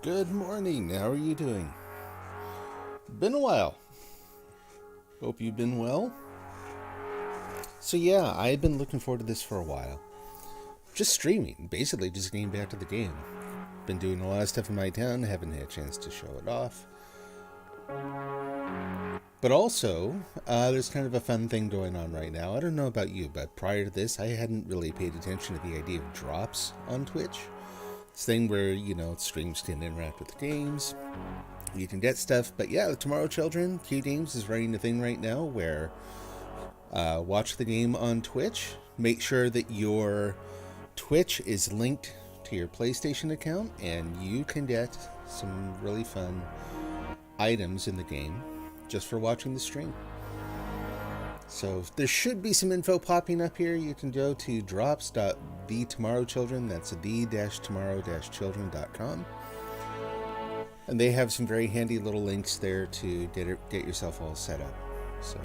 Good morning. How are you doing? Been a while. Hope you've been well. So yeah, I've been looking forward to this for a while. Just streaming, basically just getting back to the game. Been doing a lot of stuff in my town, haven't had a chance to show it off. But also, there's kind of a fun thing going on right now. I don't know about you, but prior to this, I hadn't really paid attention to the idea of drops on Twitch. This thing where, streams can interact with the games. You can get stuff, but yeah, Tomorrow Children, Q Games is running a thing right now where watch the game on Twitch. Make sure that your Twitch is linked to your PlayStation account, and you can get some really fun items in the game just for watching the stream. So there should be some info popping up here. You can go to drops.thetomorrowchildren. That's the-tomorrow-children.com. And they have some very handy little links there to get yourself all set up. So,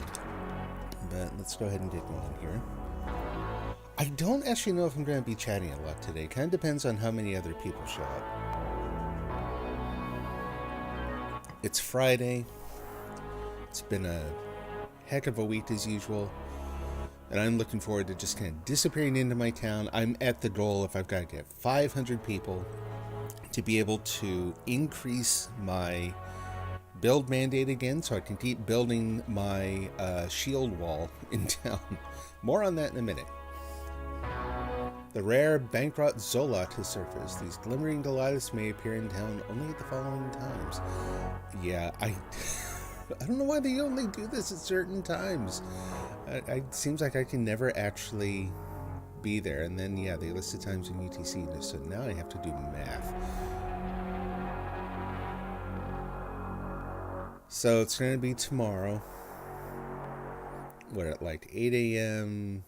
but let's go ahead and get going here. I don't actually know if I'm going to be chatting a lot today. Kind of depends on how many other people show up. It's Friday. It's been a heck of a week as usual. And I'm looking forward to just kind of disappearing into my town. I'm at the goal, if I've got to get 500 people, to be able to increase my build mandate again so I can keep building my shield wall in town. More on that in a minute. The rare Bankrupt Zolot has surfaced. These glimmering Goliaths may appear in town only at the following times. Yeah, I don't know why they only do this at certain times. It seems like I can never actually be there. And then, yeah, they list the times in UTC, so now I have to do math. So it's going to be tomorrow. What, at like 8 a.m.,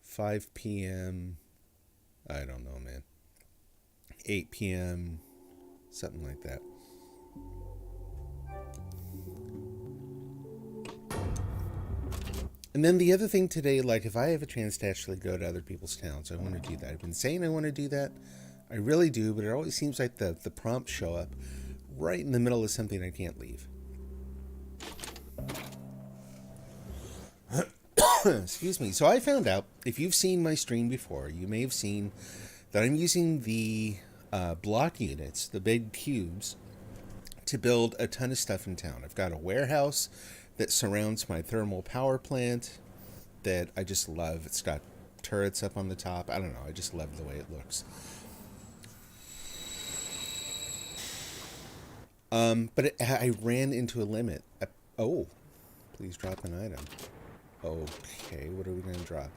5 p.m., I don't know, man. 8 p.m., something like that. And then the other thing today, like if I have a chance to actually go to other people's towns, I want to do that. I've been saying I want to do that. I really do, but it always seems like the prompts show up right in the middle of something I can't leave. Excuse me. So I found out, if you've seen my stream before, you may have seen that I'm using the block units, the big cubes, to build a ton of stuff in town. I've got a warehouse that surrounds my thermal power plant that I just love. It's got turrets up on the top. I don't know. I just love the way it looks. But I ran into a limit. Oh, please drop an item. Okay, what are we going to drop?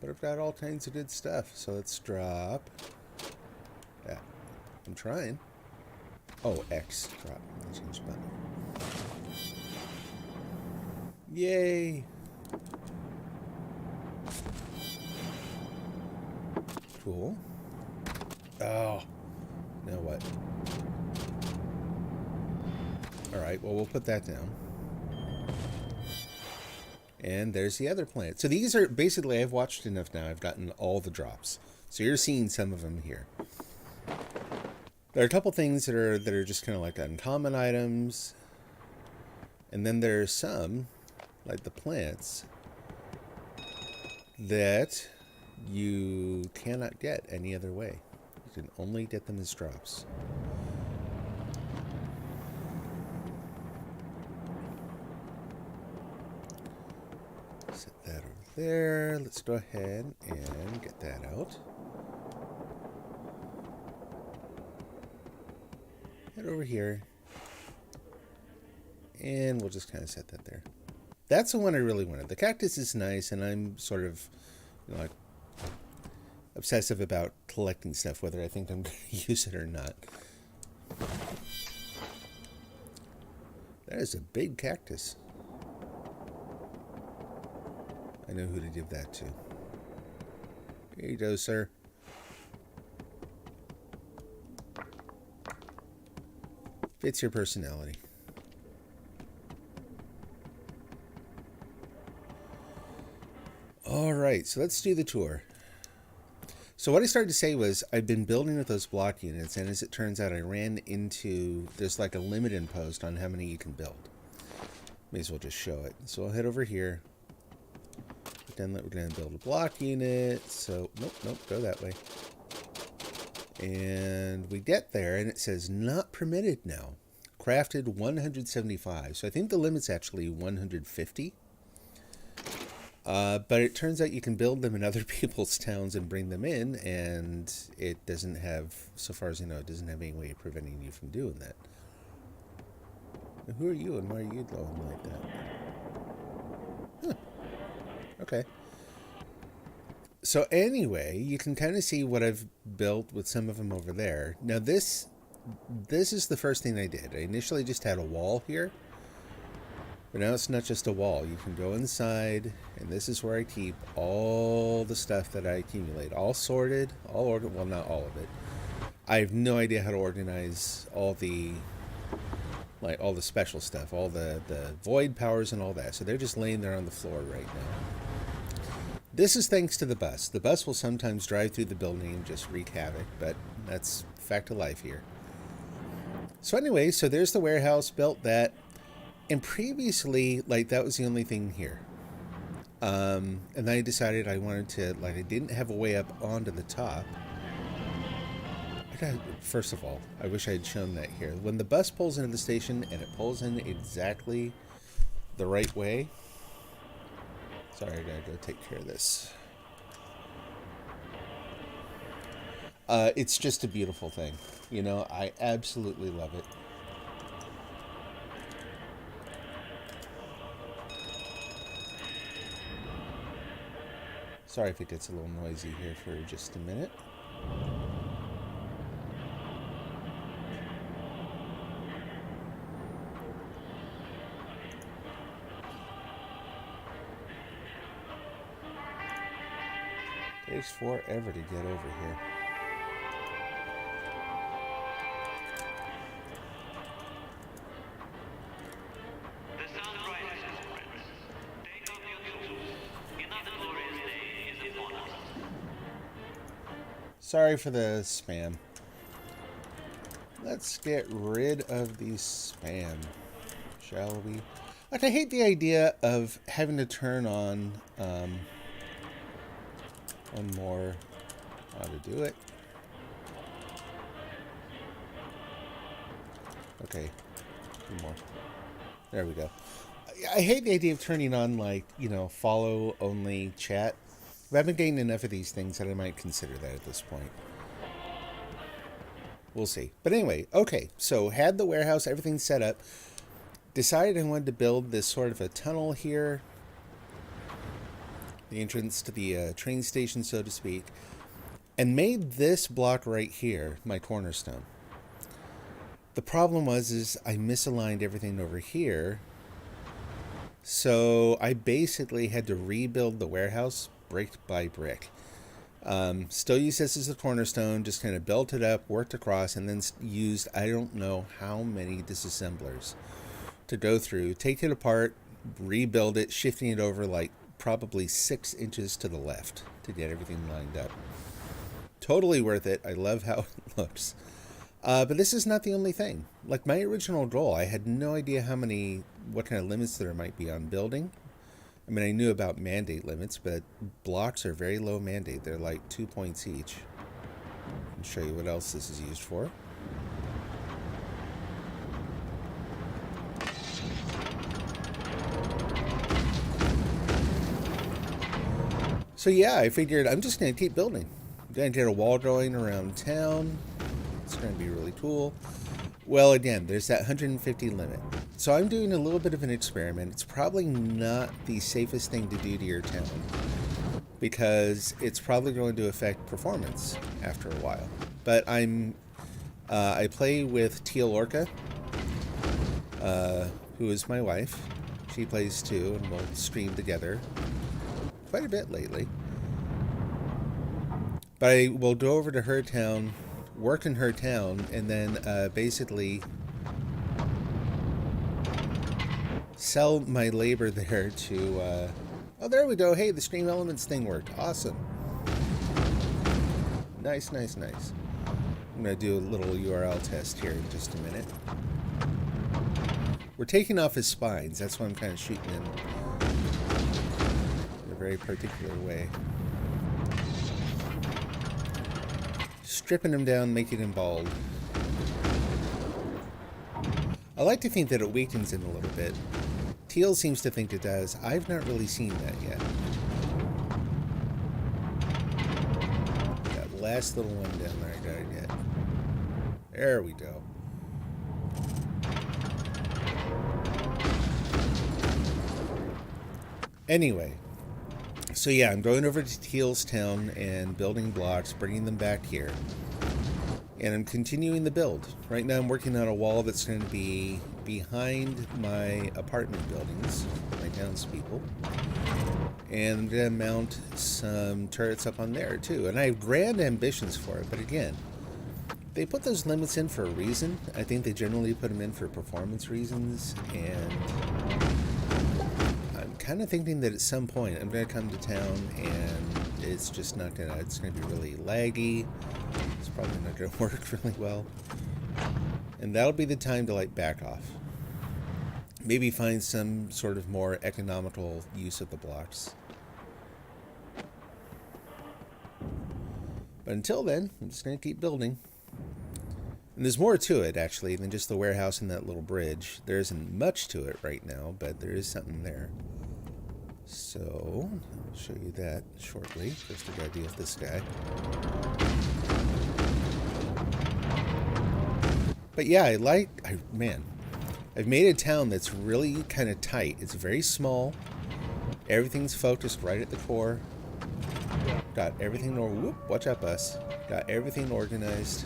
But I've got all kinds of good stuff. So let's drop that. I'm trying. Oh, X. Drop. Change button. Yay! Cool. Oh. Now what? Alright, well, we'll put that down. And there's the other planet. So these are, basically, I've watched enough now. I've gotten all the drops. So you're seeing some of them here. There are a couple things that are just kind of like uncommon items. And then there's some, like the plants, that you cannot get any other way. You can only get them as drops. Set that over there. Let's go ahead and get that out. Head over here. And we'll just kind of set that there. That's the one I really wanted. The cactus is nice, and I'm sort of, like obsessive about collecting stuff, whether I think I'm going to use it or not. That is a big cactus. I know who to give that to. Here you go, sir. Fits your personality. All right, so let's do the tour. So what I started to say was I've been building with those block units, and as it turns out, I ran into, there's like a limit imposed on how many you can build. May as well just show it. So I'll head over here. Then we're going to build a block unit. So, nope, go that way. And we get there, and it says not permitted now. Crafted 175. So I think the limit's actually 150. But it turns out you can build them in other people's towns and bring them in, and it doesn't have, so far as I know, it doesn't have any way of preventing you from doing that. Now, who are you, and why are you glowing like that? Huh. Okay. So anyway, you can kind of see what I've built with some of them over there. Now this is the first thing I did. I initially just had a wall here. But now it's not just a wall. You can go inside, and this is where I keep all the stuff that I accumulate. All sorted, all ordered. Well, not all of it. I have no idea how to organize all the, like, all the special stuff, all the void powers and all that. So they're just laying there on the floor right now. This is thanks to the bus. The bus will sometimes drive through the building and just wreak havoc, but that's fact of life here. So anyway, so there's the warehouse, built that. And previously, like, that was the only thing here. And then I decided I wanted to, like, I didn't have a way up onto the top. First of all, I wish I had shown that here. When the bus pulls into the station, and it pulls in exactly the right way. Sorry, I gotta go take care of this. It's just a beautiful thing. You know, I absolutely love it. Sorry if it gets a little noisy here for just a minute. It takes forever to get over here. Sorry for the spam. Let's get rid of the spam, shall we? Like, I hate the idea of having to turn on one more. How to do it? Okay, two more. There we go. I hate the idea of turning on, like, you know, follow only chat. I haven't gained enough of these things that I might consider that at this point. We'll see. But anyway, okay, so had the warehouse, everything set up. Decided I wanted to build this sort of a tunnel here. The entrance to the train station, so to speak. And made this block right here my cornerstone. The problem is I misaligned everything over here. So I basically had to rebuild the warehouse brick by brick. Still used this as a cornerstone, just kind of built it up, worked across, and then used I don't know how many disassemblers to go through, take it apart, rebuild it, shifting it over like probably 6 inches to the left to get everything lined up. Totally worth it. I love how it looks. But this is not the only thing. Like my original goal, I had no idea what kind of limits there might be on building. I mean, I knew about mandate limits, but blocks are very low mandate. They're like 2 points each. I'll show you what else this is used for. So yeah, I figured I'm just going to keep building. I'm going to get a wall going around town. It's going to be really cool. Well, again, there's that 150 limit. So I'm doing a little bit of an experiment. It's probably not the safest thing to do to your town because it's probably going to affect performance after a while. But I play with Teal Orca, who is my wife. She plays too, and we'll stream together quite a bit lately. But I will go over to her town, work in her town, and then basically sell my labor there to oh, there we go. Hey, the Stream Elements thing worked. Awesome. Nice, nice, nice. I'm going to do a little URL test here in just a minute. We're taking off his spines. That's why I'm kind of shooting in a very particular way. Stripping him down, making him bald. I like to think that it weakens him a little bit. Teal seems to think it does. I've not really seen that yet. That last little one down there I gotta get. There we go. Anyway, so yeah, I'm going over to Teal's town and building blocks, bringing them back here. And I'm continuing the build. Right now I'm working on a wall that's going to be behind my apartment buildings, my townspeople. And I'm going to mount some turrets up on there too. And I have grand ambitions for it, but again, they put those limits in for a reason. I think they generally put them in for performance reasons, and I'm kind of thinking that at some point I'm going to come to town and it's just not going to, it's going to be really laggy. It's probably not going to work really well. And that'll be the time to like back off. Maybe find some sort of more economical use of the blocks. But until then, I'm just going to keep building. And there's more to it, actually, than just the warehouse and that little bridge. There isn't much to it right now, but there is something there. So, I'll show you that shortly. First, I gotta deal with this guy. But yeah, man, I've made a town that's really kind of tight. It's very small. Everything's focused right at the core. Got everything, watch out, bus. Got everything organized.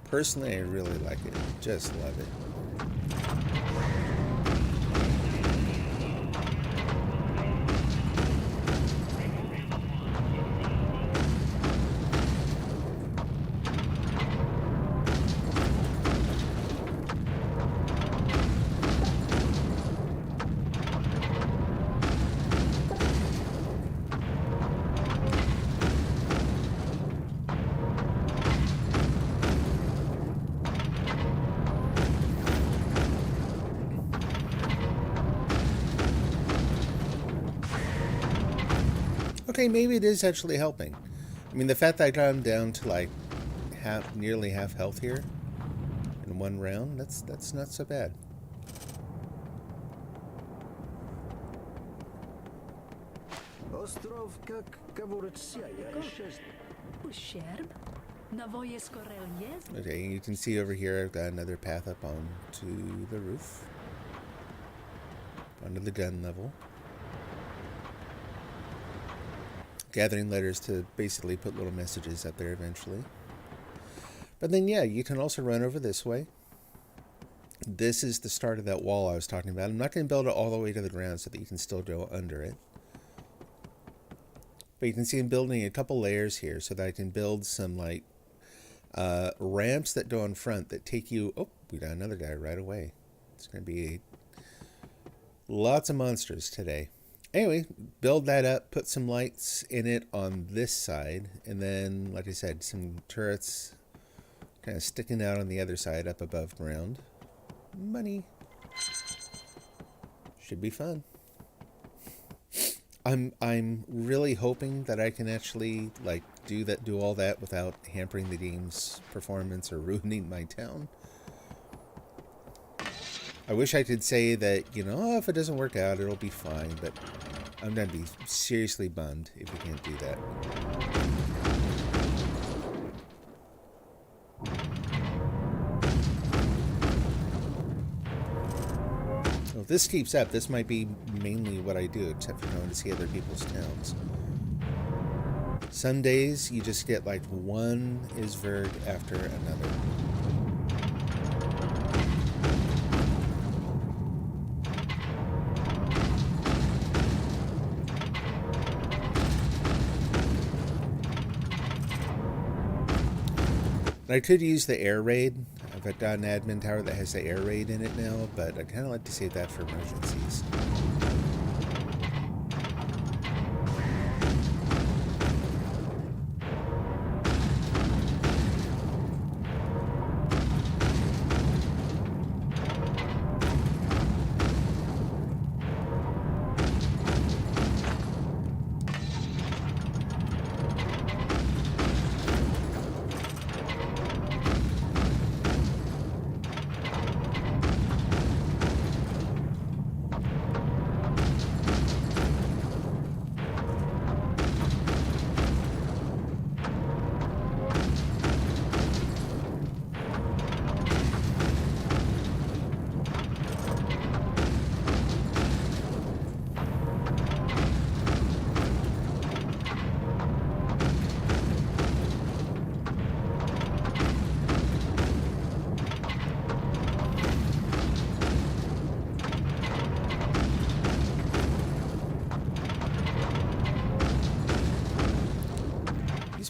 Personally, I really like it. Just love it. Okay, maybe it is actually helping. I mean, the fact that I got him down to like nearly half health here in one round, that's not so bad. Okay, you can see over here I've got another path up onto the roof. Onto the gun level. Gathering letters to basically put little messages up there eventually. But then, yeah, you can also run over this way. This is the start of that wall I was talking about. I'm not going to build it all the way to the ground so that you can still go under it. But you can see I'm building a couple layers here so that I can build some, like, ramps that go in front that take you... Oh, we got another guy right away. It's going to be lots of monsters today. Anyway, build that up, put some lights in it on this side, and then, like I said, some turrets kind of sticking out on the other side up above ground. Money. Should be fun. I'm really hoping that I can actually like do all that without hampering the game's performance or ruining my town. I wish I could say that, you know, oh, if it doesn't work out, it'll be fine, but I'm going to be seriously bummed if we can't do that. Well, if this keeps up, this might be mainly what I do, except for going to see other people's towns. Some days, you just get like one Isverd after another. I could use the air raid. I've got an admin tower that has the air raid in it now, but I kind of like to save that for emergencies.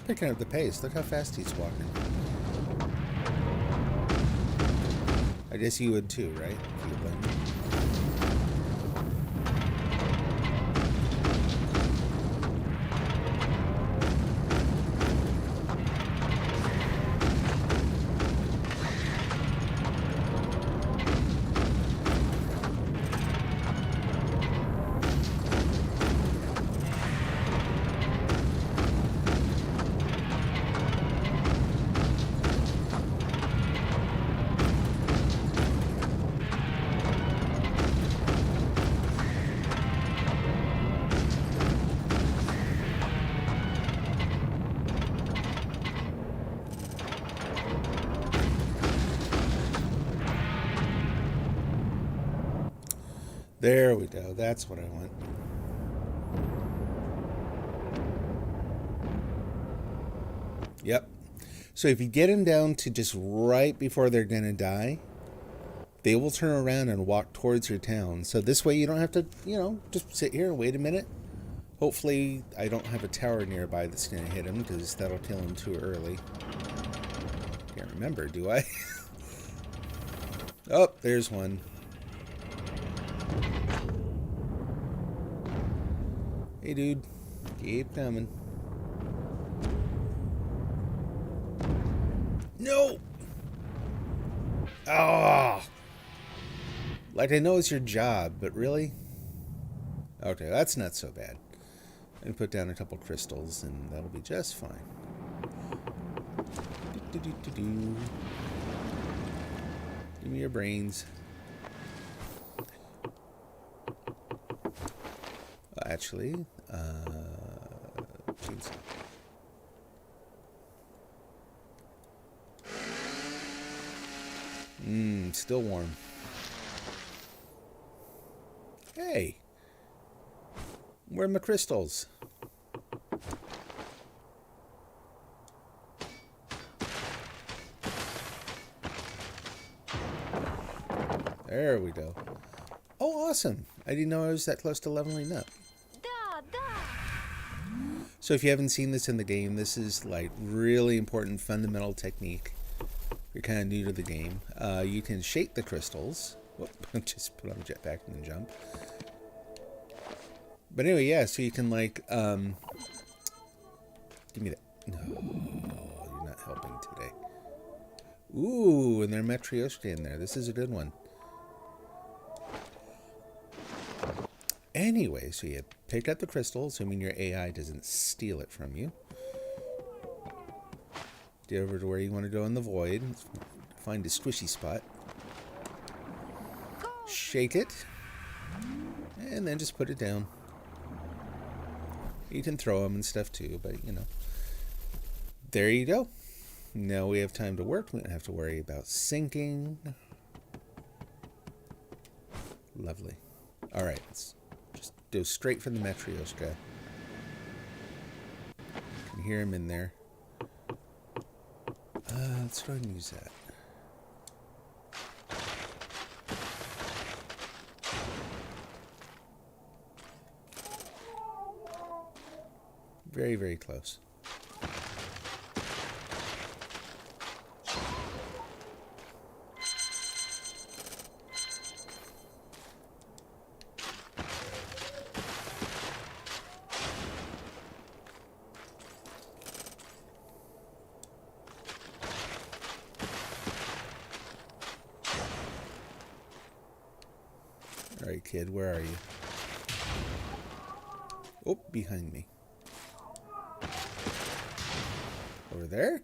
picking up the pace. Look how fast he's walking. I guess you would too, right? If you blame me. There we go. That's what I want. Yep. So if you get them down to just right before they're going to die, they will turn around and walk towards your town. So this way you don't have to, just sit here and wait a minute. Hopefully I don't have a tower nearby that's going to hit him, because that'll kill him too early. Can't remember, do I? Oh, there's one. Hey, dude. Keep coming. No! Oh! Like, I know it's your job, but really? Okay, that's not so bad. And put down a couple crystals, and that'll be just fine. Do-do-do-do-do. Give me your brains. Actually, chainsaw. Still warm. Hey, where are my crystals? There we go. Oh, awesome. I didn't know I was that close to leveling up. So if you haven't seen this in the game, this is like really important fundamental technique. If you're kind of new to the game. You can shake the crystals. Whoop, just put on a jetpack and then jump. But anyway, yeah, so you can like, give me that. No, you're not helping today. Ooh, and there's Matryoshka in there. This is a good one. Anyway, so you pick up the crystal, assuming your AI doesn't steal it from you. Get over to where you want to go in the void. Find a squishy spot. Shake it. And then just put it down. You can throw them and stuff too, but There you go. Now we have time to work. We don't have to worry about sinking. Lovely. Alright, let's just go straight for the Matryoshka. You can hear him in there. Let's go ahead and use that. Very, very close. Alright, kid, where are you? Oh, behind me. Over there?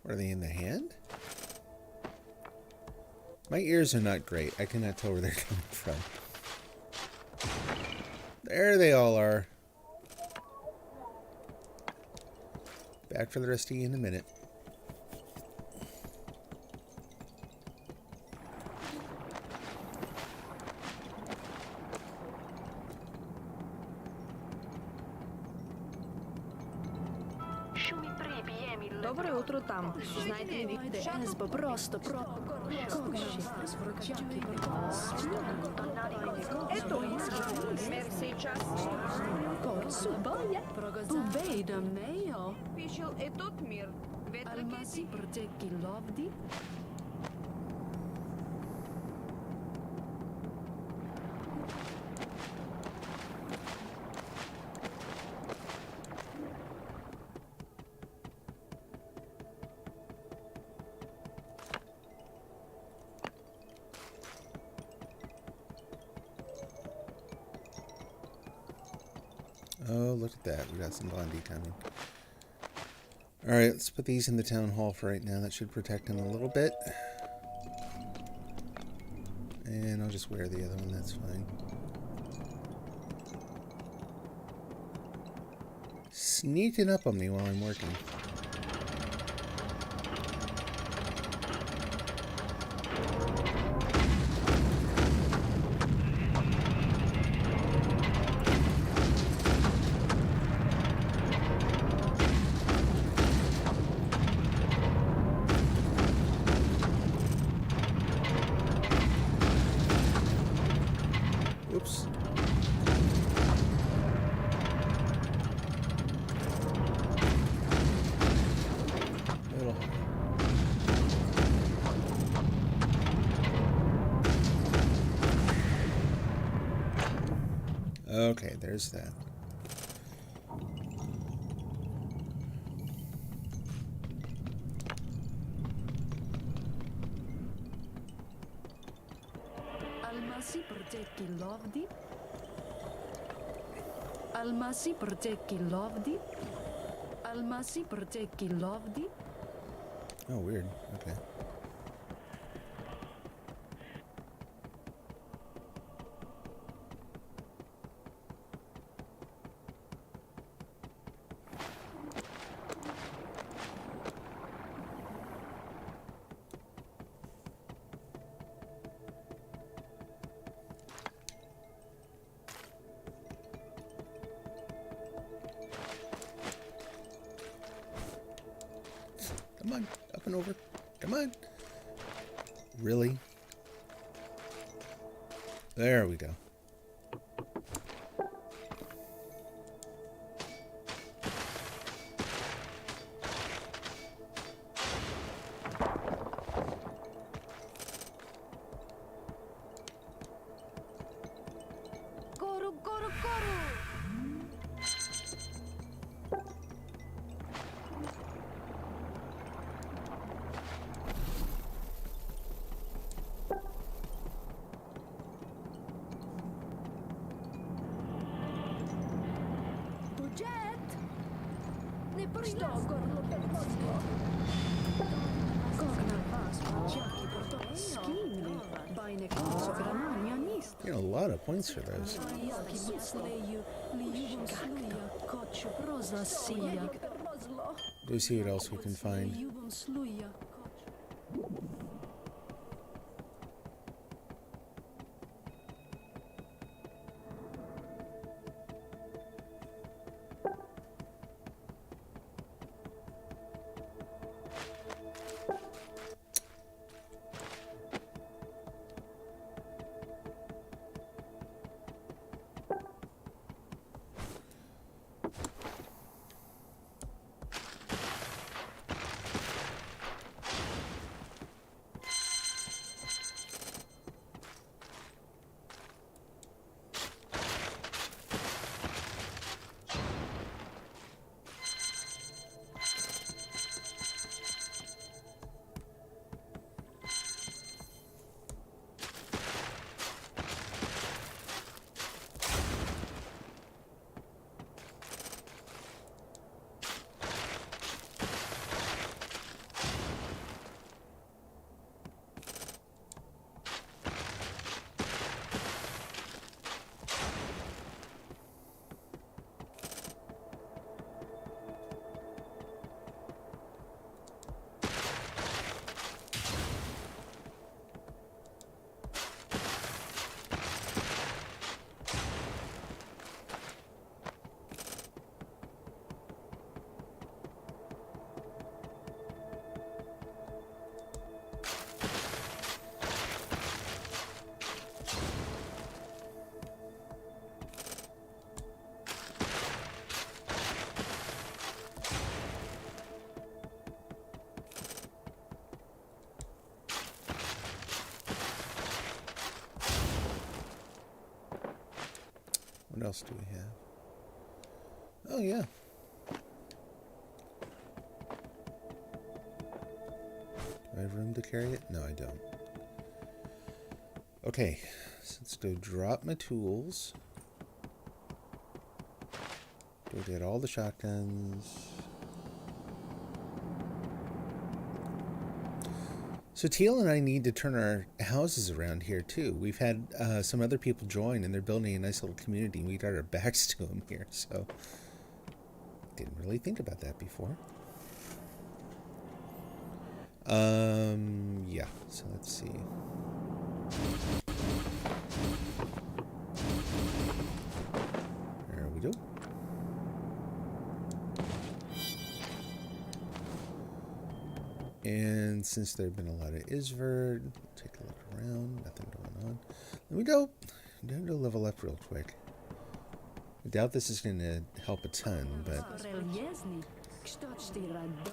Are they in the hand? My ears are not great. I cannot tell where they're coming from. There they all are. Back for the rest of you in a minute. Доброе утро там. Знаете ли, Виктор? Просто Это мэр сейчас. Увейда мео. Пишел этот мир. Алмаси протеки ловди. Oh, look at that. We got some Bondi coming. Alright, let's put these in the town hall for right now. That should protect him a little bit. And I'll just wear the other one, that's fine. Sneaking up on me while I'm working. Oops. Little. Okay, there's that. Almasi протеки ловди. Almasi протеки ловди. Almasi протеки ловди. Oh, weird. Okay. Come on, up and over. Come on. Really? There we go. Гору, гору, гору. Budget. Не что горло подмозгло. Горна вас мачаки порто скимли. Байне курсо грамания нист. You know, a lot of points for those. Яки буцлею, лиюбом слуя, кочу проза сия. Go see what else we can find. Лиюбом слуя. What else do we have? Oh, yeah. Do I have room to carry it? No, I don't. Okay, so let's go drop my tools. Go get all the shotguns. So Teal and I need to turn our houses around here too. We've had some other people join, and they're building a nice little community. And we got our backs to them here, so didn't really think about that before. Yeah. So let's see. There we go. And since there have been a lot of Isverd, take a look around. Nothing going on. Let me go. I'm going to level up real quick. I doubt this is going to help a ton, but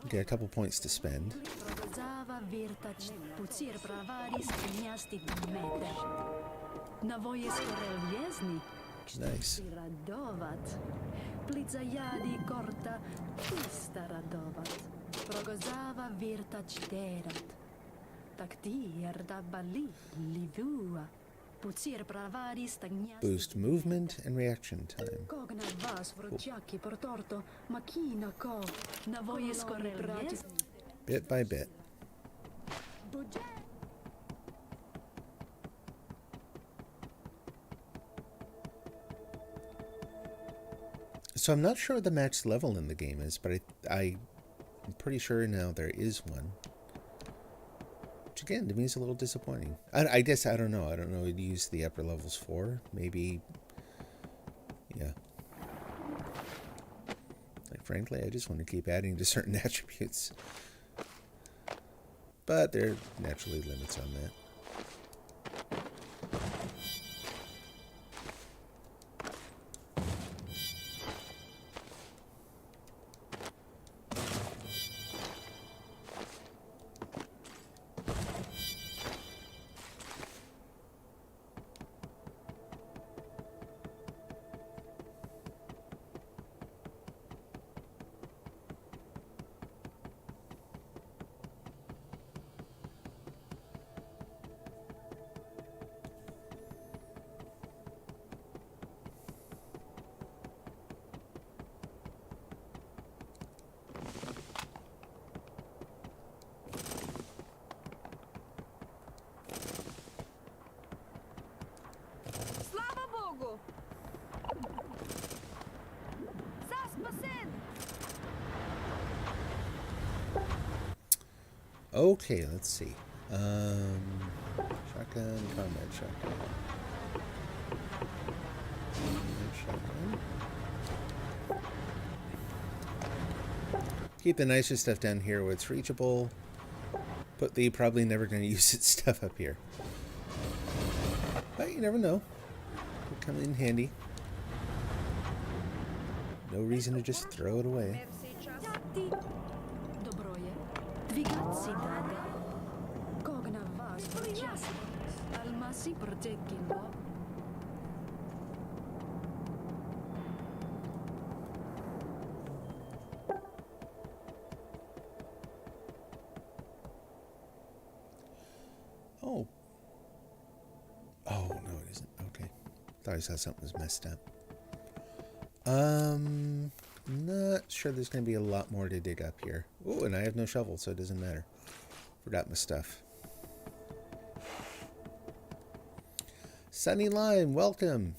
get a couple points to spend. Nice. Progozava virtać derat. Takti erdabali livua. Putsir pravari stagnia. Boost movement and reaction time. Cogna vas vrociaki portorto. Machina co. Navoje scorrel. Bit by bit. So I'm not sure what the max level in the game is, but I'm pretty sure now there is one. Which again, to me is a little disappointing. I guess, I don't know. I don't know what to use the upper levels for. Maybe, yeah. Like, frankly, I just want to keep adding to certain attributes. But there are naturally limits on that. Слава Богу! За спасен! Okay, let's see. Shotgun, combat shotgun. Combat shotgun. Keep the nicer stuff down here where it's reachable. Put the probably never going to use it stuff up here. But you never know. Could come in handy. No reason to just throw it away. Мер сейчас. Dobroje. Dvigatsi dada. Cogna vas vrociaki. Almasi protekilo. Oh. Oh, no, it isn't. Okay. Thought I saw something was messed up. Not sure there's going to be a lot more to dig up here. Oh, and I have no shovel, so it doesn't matter. Forgot my stuff. Sunny Lime, welcome.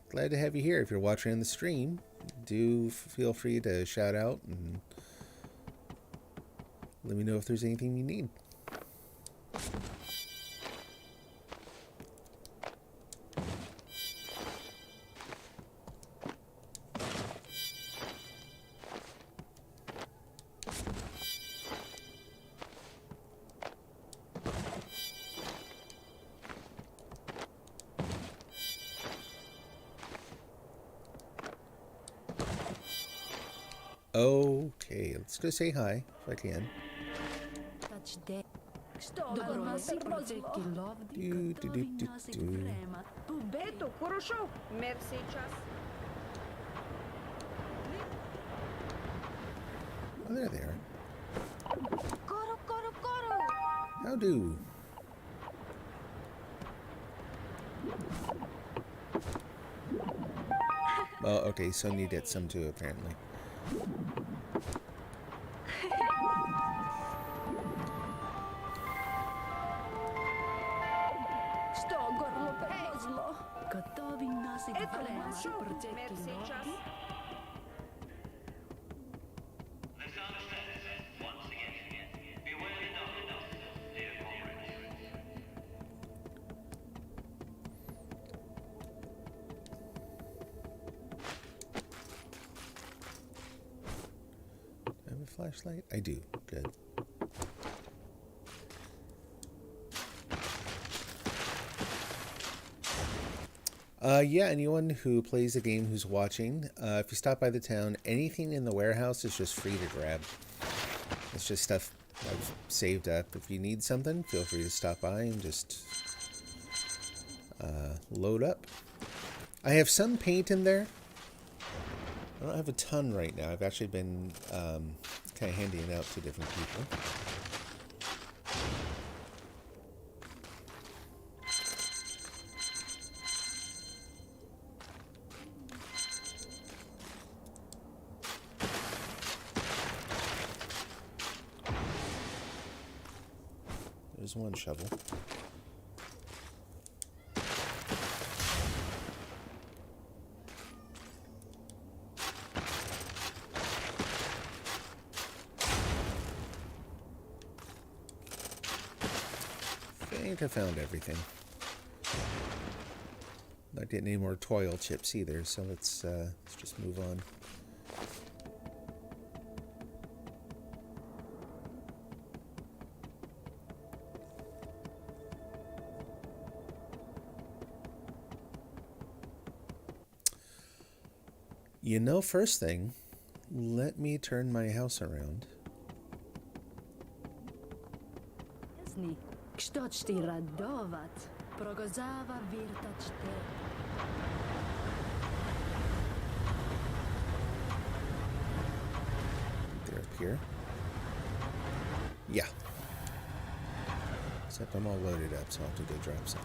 Glad to have you here. If you're watching on the stream, do feel free to shout out and let me know if there's anything you need. Okay, let's go say hi if I can. Touch de. Almasi protekilo. Do. Ето, хорошо. Мер сейчас. Oh, there they are. Koro, koro, koro. How do? Well, okay, so need get some too, apparently. Что горло подмозло? Готові носить Это время хорошо. протекти Мерси, час. ноги? Do I have a flashlight? I do. Good. Yeah, anyone who plays the game who's watching, if you stop by the town, anything in the warehouse is just free to grab. It's just stuff I've saved up. If you need something, feel free to stop by and just load up. I have some paint in there. I don't have a ton right now. I've actually been kind of handing it out to different people. There's one shovel. I think I found everything. Not getting any more toil chips either, so let's just move on. You know, first thing, let me turn my house around. Zni, kstoć ti radovat, progozava virtać te. They're up here. Yeah. Except I'm all loaded up, so I'll have to go drop some.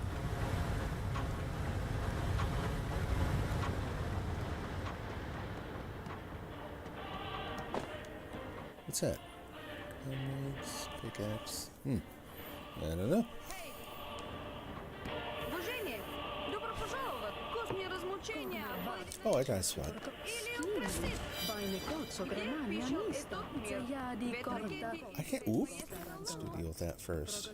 What's that? Comrades, pickaxe. I don't know. Уважение. Добро пожаловать. Кожные размучения. Oh, I got a swat. Или упросить. Vaine kotso granani anista, se jäädi korda. I can't. Oof. Let's do deal with that first.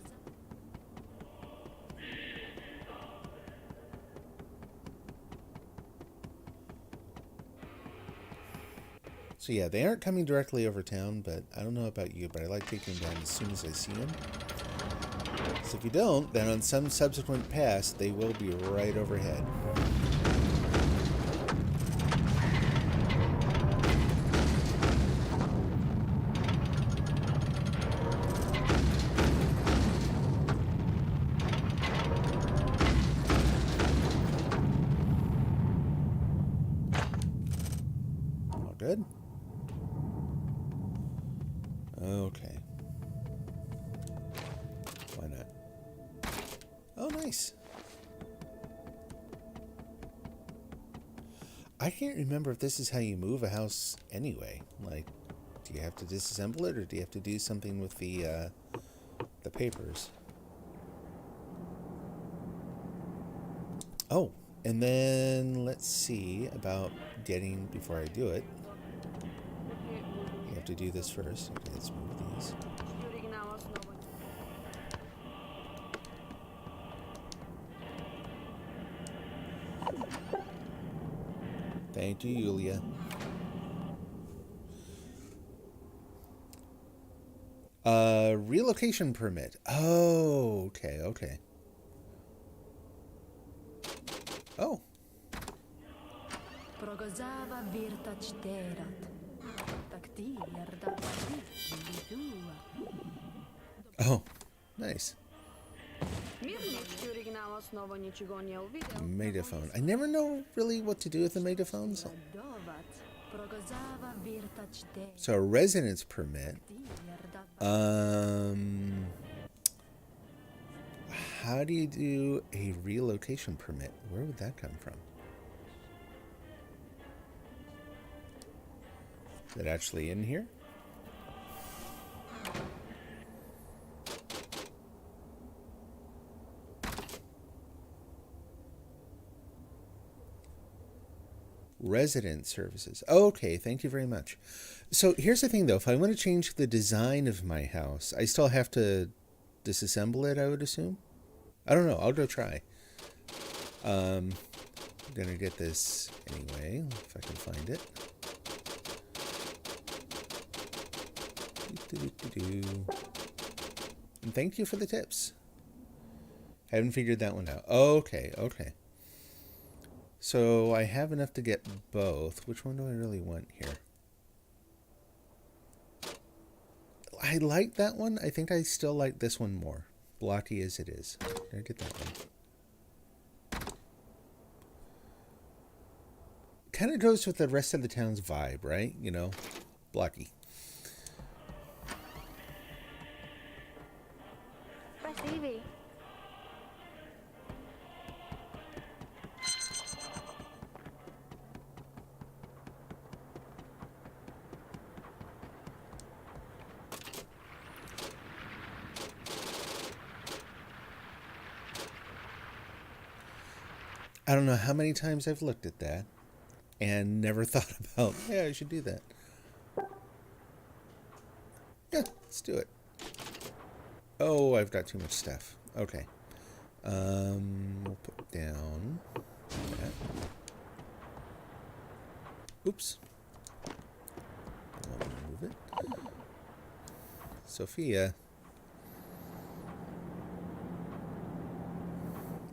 So yeah, they aren't coming directly over town, but I don't know about you, but I like taking them down as soon as I see them. So if you don't, then on some subsequent pass, they will be right overhead. All good? Okay. Why not? Oh, nice. I can't remember if this is how you move a house anyway. Like, do you have to disassemble it, or do you have to do something with the papers? Oh, and then let's see about getting, before I do it, you have to do this first. Okay, let's move these. Оригинал основан. Thank you, Yulia. Relocation permit. Oh, okay, okay. Oh, Progozava virtać terat. Tak ti jarda vidua. oh, nice. Мирнички оригинал основа ничего не увидел. Megaphone. I never know really what to do with the megaphones. Radovat, Progozava virtachte. So a residence permit. How do you do a relocation permit? Where would that come from? Is it actually in here? Resident services. Okay, thank you very much. So here's the thing, though. If I want to change the design of my house, I still have to disassemble it, I would assume. I don't know. I'll go try. I'm going to get this anyway, if I can find it. And thank you for the tips. Haven't figured that one out. Okay, okay. So I have enough to get both. Which one do I really want here? I like that one. I think I still like this one more. Blocky as it is. Can I get that one? Kind of goes with the rest of the town's vibe, right? You know, blocky. Спасибо. I don't know how many times I've looked at that and never thought about, yeah, I should do that. Yeah, let's do it. Oh, I've got too much stuff. Okay. We'll put down that. Oops. I'll remove it. Sophia.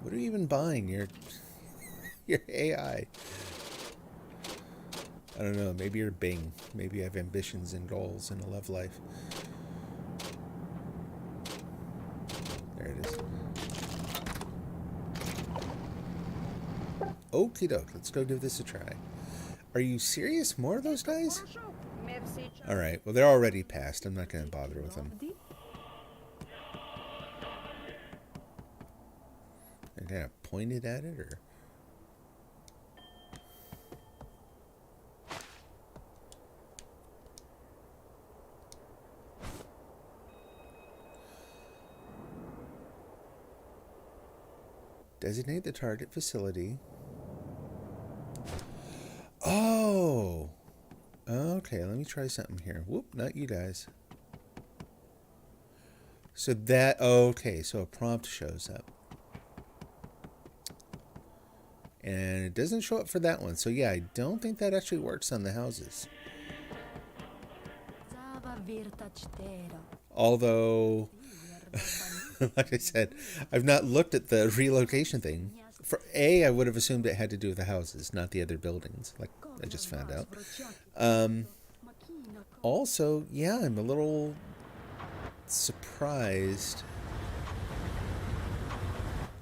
What are you even buying? Your AI. I don't know. Maybe you're Bing. Maybe you have ambitions and goals and a love life. There it is. Okie doke. Let's go give this a try. Are you serious? More of those guys? Alright. Well, they're already passed. I'm not going to bother with them. I kind of pointed at it, or... Designate the target facility. Oh! Okay, let me try something here. Whoop, not you guys. So that... Okay, so a prompt shows up. And it doesn't show up for that one. So yeah, I don't think that actually works on the houses. Although... like I said, I've not looked at the relocation thing. For A, I would have assumed it had to do with the houses, not the other buildings, like I just found out. Also, yeah, I'm a little surprised.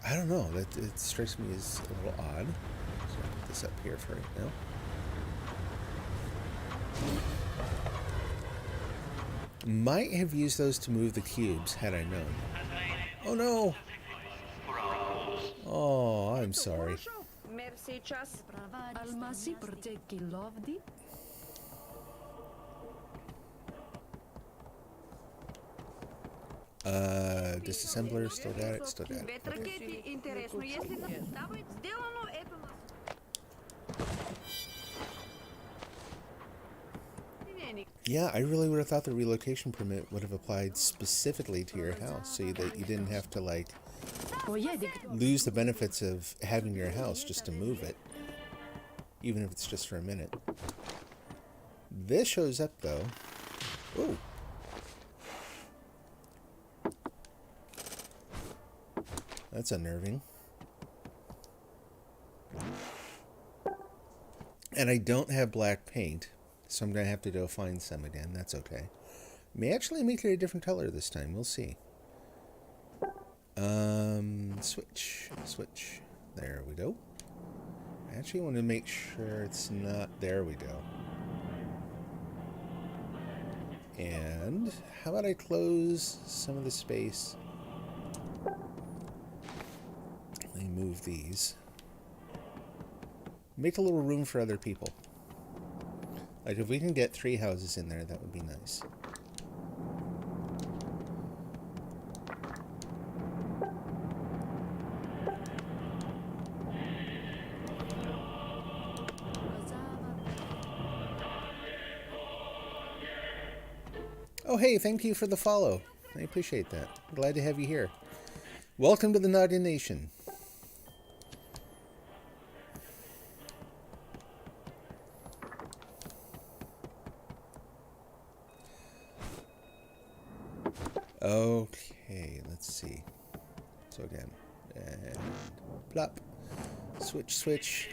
I don't know, that it strikes me as a little odd. So I'll put this up here for right now. Might have used those to move the cubes had I known. Oh no! Oh, I'm sorry. Disassembler, still got it, still got it. Okay. Yeah, I really would have thought the relocation permit would have applied specifically to your house, so that you didn't have to, like, lose the benefits of having your house just to move it, even if it's just for a minute. This shows up, though. Ooh. That's unnerving. And I don't have black paint, so I'm going to have to go find some again. That's okay. May actually make it a different color this time. We'll see. Switch. There we go. I actually want to make sure it's not... There we go. And how about I close some of the space? Let me move these. Make a little room for other people. Like if we can get 3 houses in there, that would be nice. Oh, hey, thank you for the follow. I appreciate that. Glad to have you here. Welcome to the Naga Nation. Okay, let's see. So again, and plop. Switch, switch.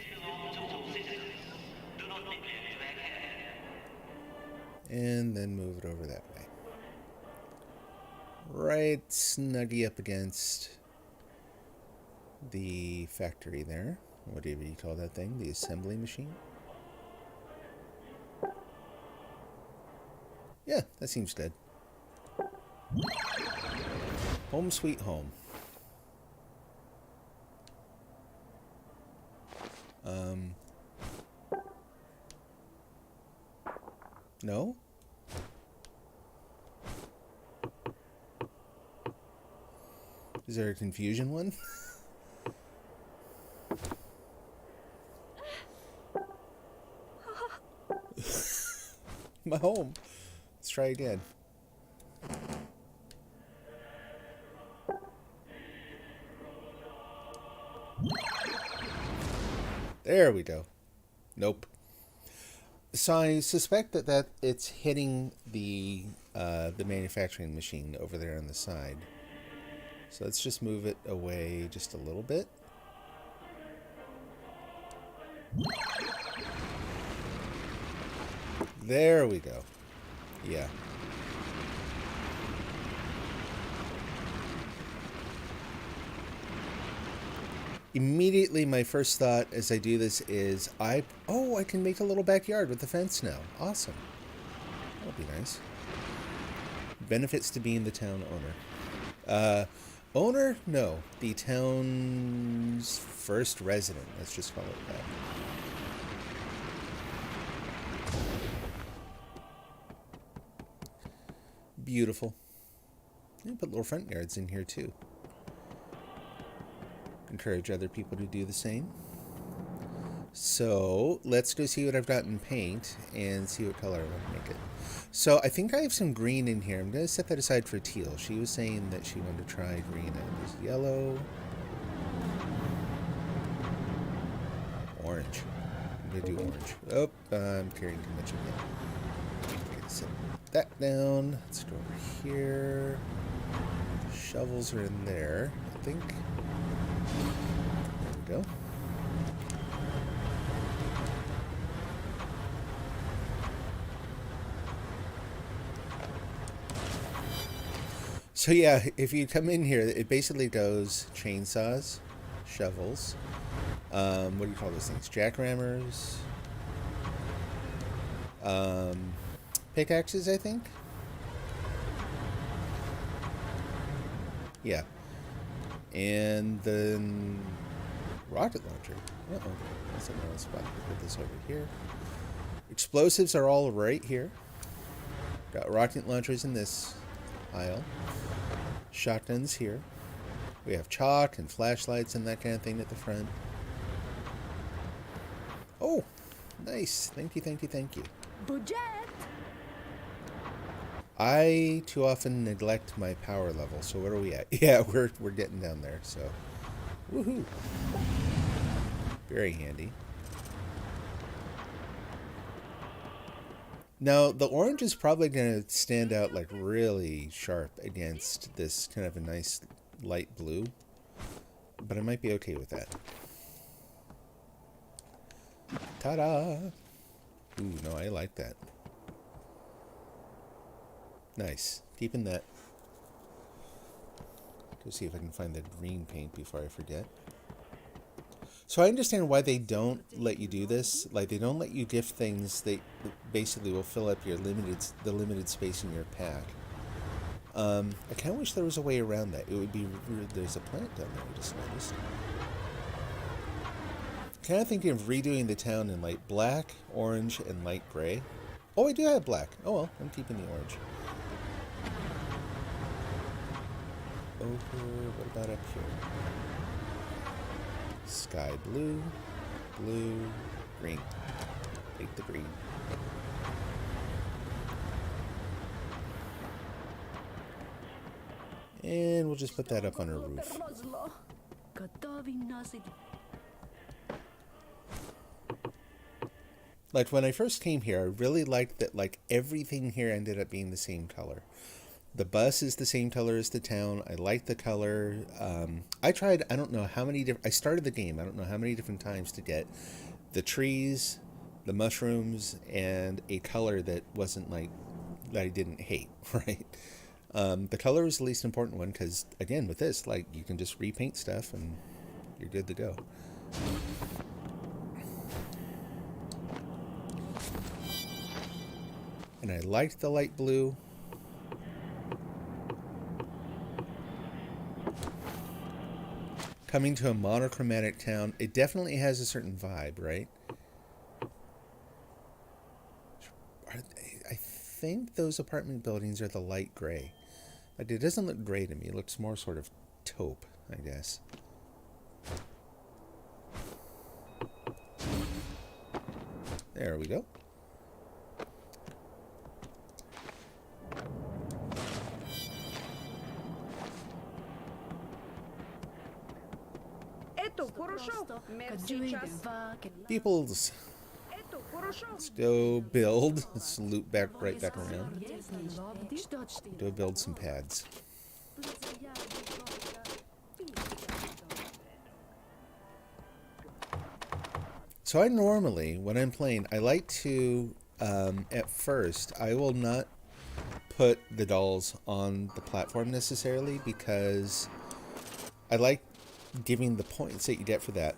And then move it over that way. Right snuggy up against the factory there. Whatever you call that thing, the assembly machine. Yeah, that seems good. Home sweet home. No? Is there a confusion one? My home. Let's try again. There we go. Nope. So I suspect that it's hitting the manufacturing machine over there on the side. So let's just move it away just a little bit. There we go. Yeah. Immediately, my first thought as I do this is, I can make a little backyard with the fence now. Awesome. That'll be nice. Benefits to being the town owner. Owner? No. The town's first resident. Let's just call it that. Beautiful. Yeah, put little front yards in here too. Encourage other people to do the same. So let's go see what I've got in paint and see what color I want to make it. So I think I have some green in here. I'm going to set that aside for teal. She was saying that she wanted to try green. There's yellow. Orange. I'm going to do orange. Oh, I'm carrying too much again. I'm going to set that down. Let's go over here. Shovels are in there, I think. There we go. So yeah, if you come in here, it basically goes chainsaws, shovels, what do you call those things? Jackrammers, pickaxes, I think. Yeah. And then rocket launcher. Uh-oh. That's another spot. Put this over here. Explosives are all right here. Got rocket launchers in this aisle. Shotguns here. We have chalk and flashlights and that kind of thing at the front. Oh, nice. Thank you, thank you, thank you. Budget! I too often neglect my power level. So what are we at? Yeah, we're getting down there. So, woohoo! Very handy. Now, the orange is probably going to stand out like really sharp against this kind of a nice light blue. But I might be okay with that. Ta-da! Ooh, no, I like that. Nice. Keeping that. Go see if I can find the green paint before I forget. So I understand why they don't let you do this. Like they don't let you gift things that basically will fill up your the limited space in your pack. I kind of wish there was a way around that. It would be weird. There's a plant down there. I just noticed. Kind of thinking of redoing the town in light black, orange, and light gray. Oh, I do have black. Oh well, I'm keeping the orange. Over. What about up here? Sky blue, blue, green. Take the green. And we'll just put that up on our roof. Like when I first came here, I really liked that like everything here ended up being the same color. The bus is the same color as the town. I like the color. I tried, I don't know how many different, I started the game, I don't know how many different times to get the trees, the mushrooms, and a color that wasn't like, that I didn't hate, right? The color is the least important one because, again, with this, like, you can just repaint stuff and you're good to go. And I liked the light blue. Coming to a monochromatic town, it definitely has a certain vibe, right? I think those apartment buildings are the light gray. Like, it doesn't look gray to me. It looks more sort of taupe, I guess. There we go. Ето, хорошо. Мерси час. Peoples. Ето, хорошо. Let's go build. Let's loop right back around. Go build some pads. So I normally, when I'm playing, I like to, at first, I will not put the dolls on the platform necessarily because I like giving the points that you get for that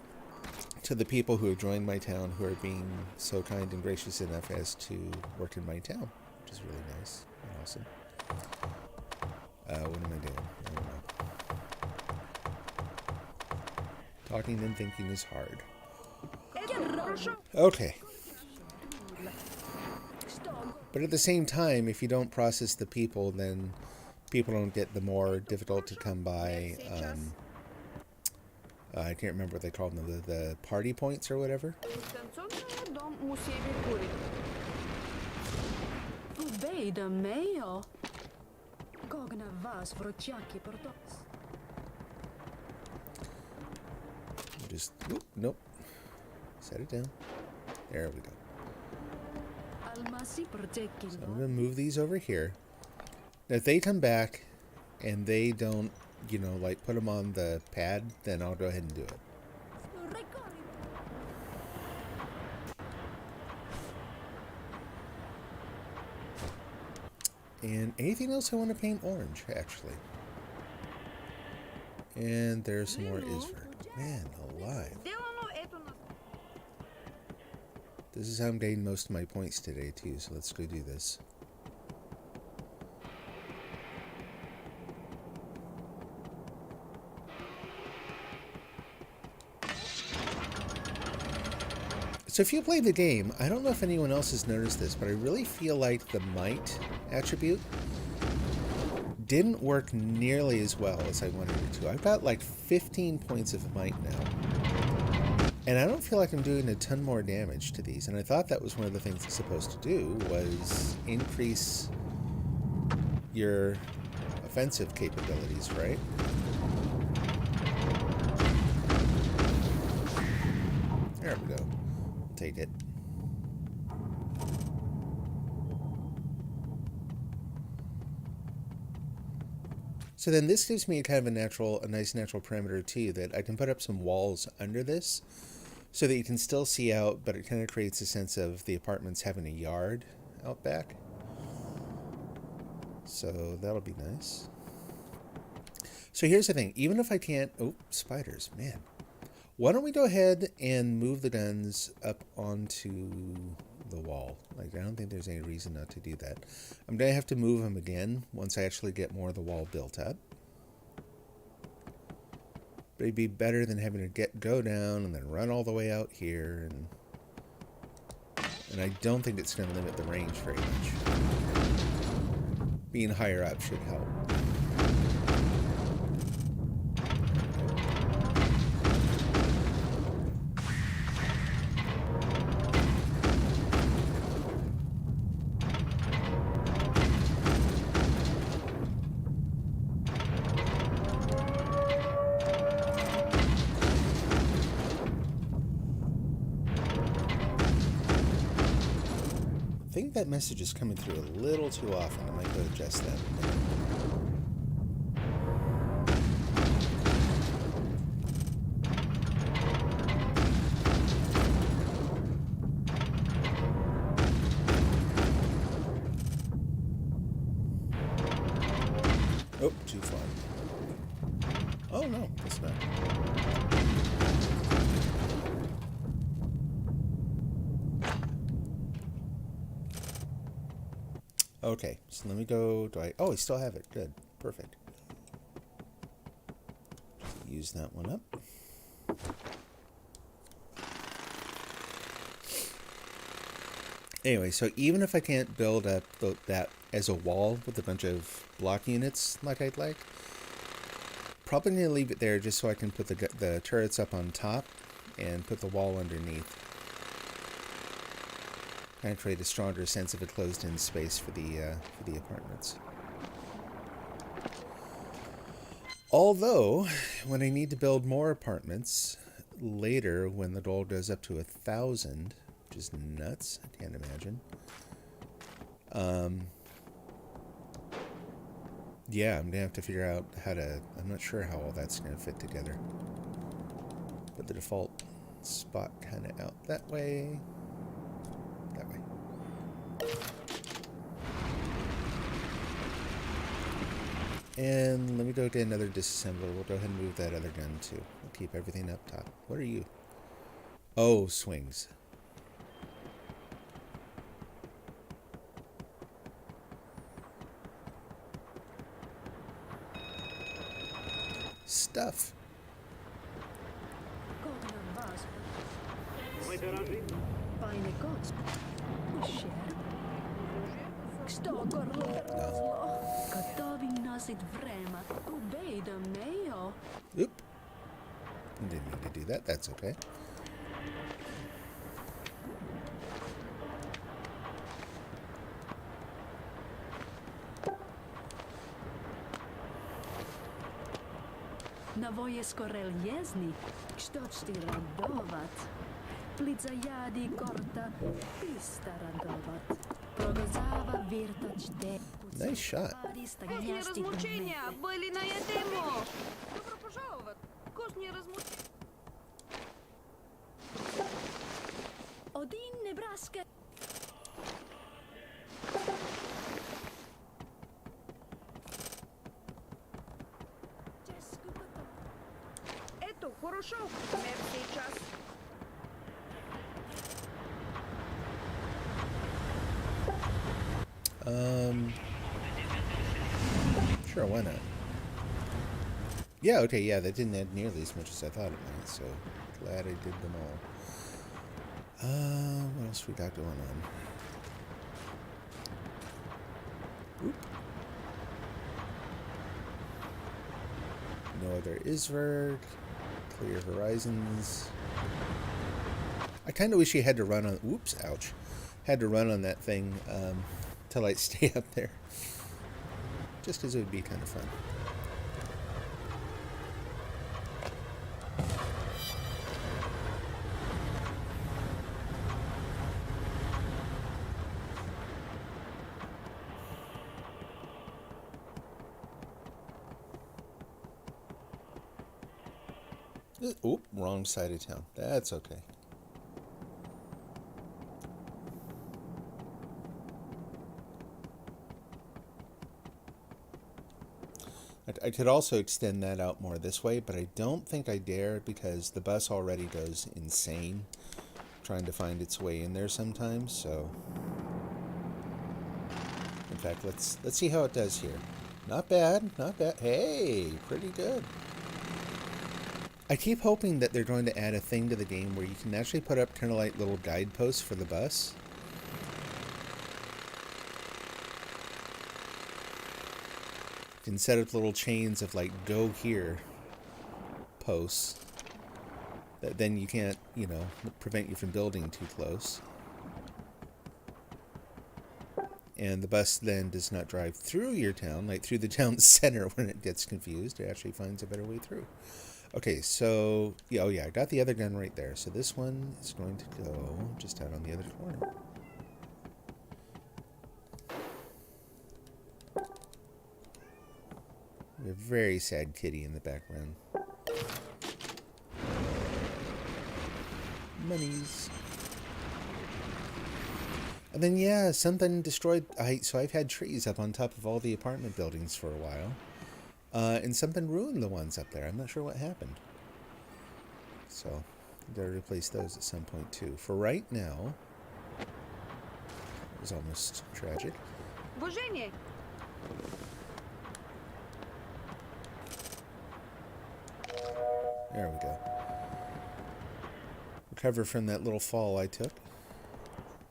to the people who have joined my town who are being so kind and gracious enough as to work in my town, which is really nice and awesome. What am I doing? I don't know. Talking and thinking is hard. Okay. But at the same time, if you don't process the people, then people don't get the more difficult to come by, I can't remember what they call them, the party points or whatever. Just, nope. Set it down. There we go. So I'm going to move these over here. Now, if they come back and they don't, you know, like put them on the pad, then I'll go ahead and do it. And anything else I want to paint orange, actually. And there's some more Isver. Man, alive. This is how I'm getting most of my points today, too, so let's go do this. So if you play the game, I don't know if anyone else has noticed this, but I really feel like the might attribute didn't work nearly as well as I wanted it to. I've got like 15 points of might now. And I don't feel like I'm doing a ton more damage to these. And I thought that was one of the things it's supposed to do, was increase your offensive capabilities, right? There we go. Take it. So then this gives me kind of a nice natural parameter too, that I can put up some walls under this so that you can still see out, but it kind of creates a sense of the apartments having a yard out back. So that'll be nice. So here's the thing, even if I can't, oh, spiders, man. Why don't we go ahead and move the guns up onto the wall? Like, I don't think there's any reason not to do that. I'm going to have to move them again once I actually get more of the wall built up. But it'd be better than having to go down and then run all the way out here. And I don't think it's going to limit the range very much. Being higher up should help. I think that message is coming through a little too often. I might go adjust that. Oh, too far. Oh no, it's not. Okay, so let me go. Oh, I still have it. Good. Perfect. Use that one up. Anyway, so even if I can't build up that as a wall with a bunch of block units like I'd like, probably going to leave it there just so I can put the turrets up on top and put the wall underneath. Kind of create a stronger sense of a closed-in space for the apartments. Although, when I need to build more apartments later, when the goal goes up to 1,000, which is nuts, I can't imagine. Yeah, I'm gonna have to figure out how to. I'm not sure how all that's gonna fit together. But the default spot kind of out that way. That way. And let me go get another disassembler. We'll go ahead and move that other gun too. We'll keep everything up top. What are you? Oh, swings. Stuff. Paine kots. Pusher. Ksto korlo. Gotovi nasit vrema. Ubejda mejo. Oop. Didn't mean to do that. That's okay. Navoje skorel jezni. Ksto ti radovat. Plica jadi korta. Pista radovat. Progozava virtač de. Nice shot. Козни размучения были на этому. Добро пожаловать. Козни размучения. Odin, Nebraska. Это хорошо. Мэр сейчас. Sure, why not? Yeah, okay, yeah, that didn't add nearly as much as I thought it might, so glad I did them all. What else we got going on? Oop. No other Isverd. Clear horizons. I kind of wish you had to run on... Oops, ouch. Had to run on that thing till I stay up there. Just because it would be kind of fun. Oop, wrong side of town. That's okay. I could also extend that out more this way, but I don't think I dare because the bus already goes insane trying to find its way in there sometimes. So, in fact, let's see how it does here. Not bad, not bad. Hey, pretty good. I keep hoping that they're going to add a thing to the game where you can actually put up kind of like little guideposts for the bus. You can set up little chains of like go here posts that then you can't, you know, prevent you from building too close. And the bus then does not drive through your town, like through the town center when it gets confused. It actually finds a better way through. Okay, so, yeah, oh yeah, I got the other gun right there. So this one is going to go just out on the other corner. We have a very sad kitty in the background. Monies. And then, yeah, something destroyed... So I've had trees up on top of all the apartment buildings for a while. And something ruined the ones up there. I'm not sure what happened. So, I've got to replace those at some point, too. For right now... It was almost tragic. Движение! There we go. Recover from that little fall I took.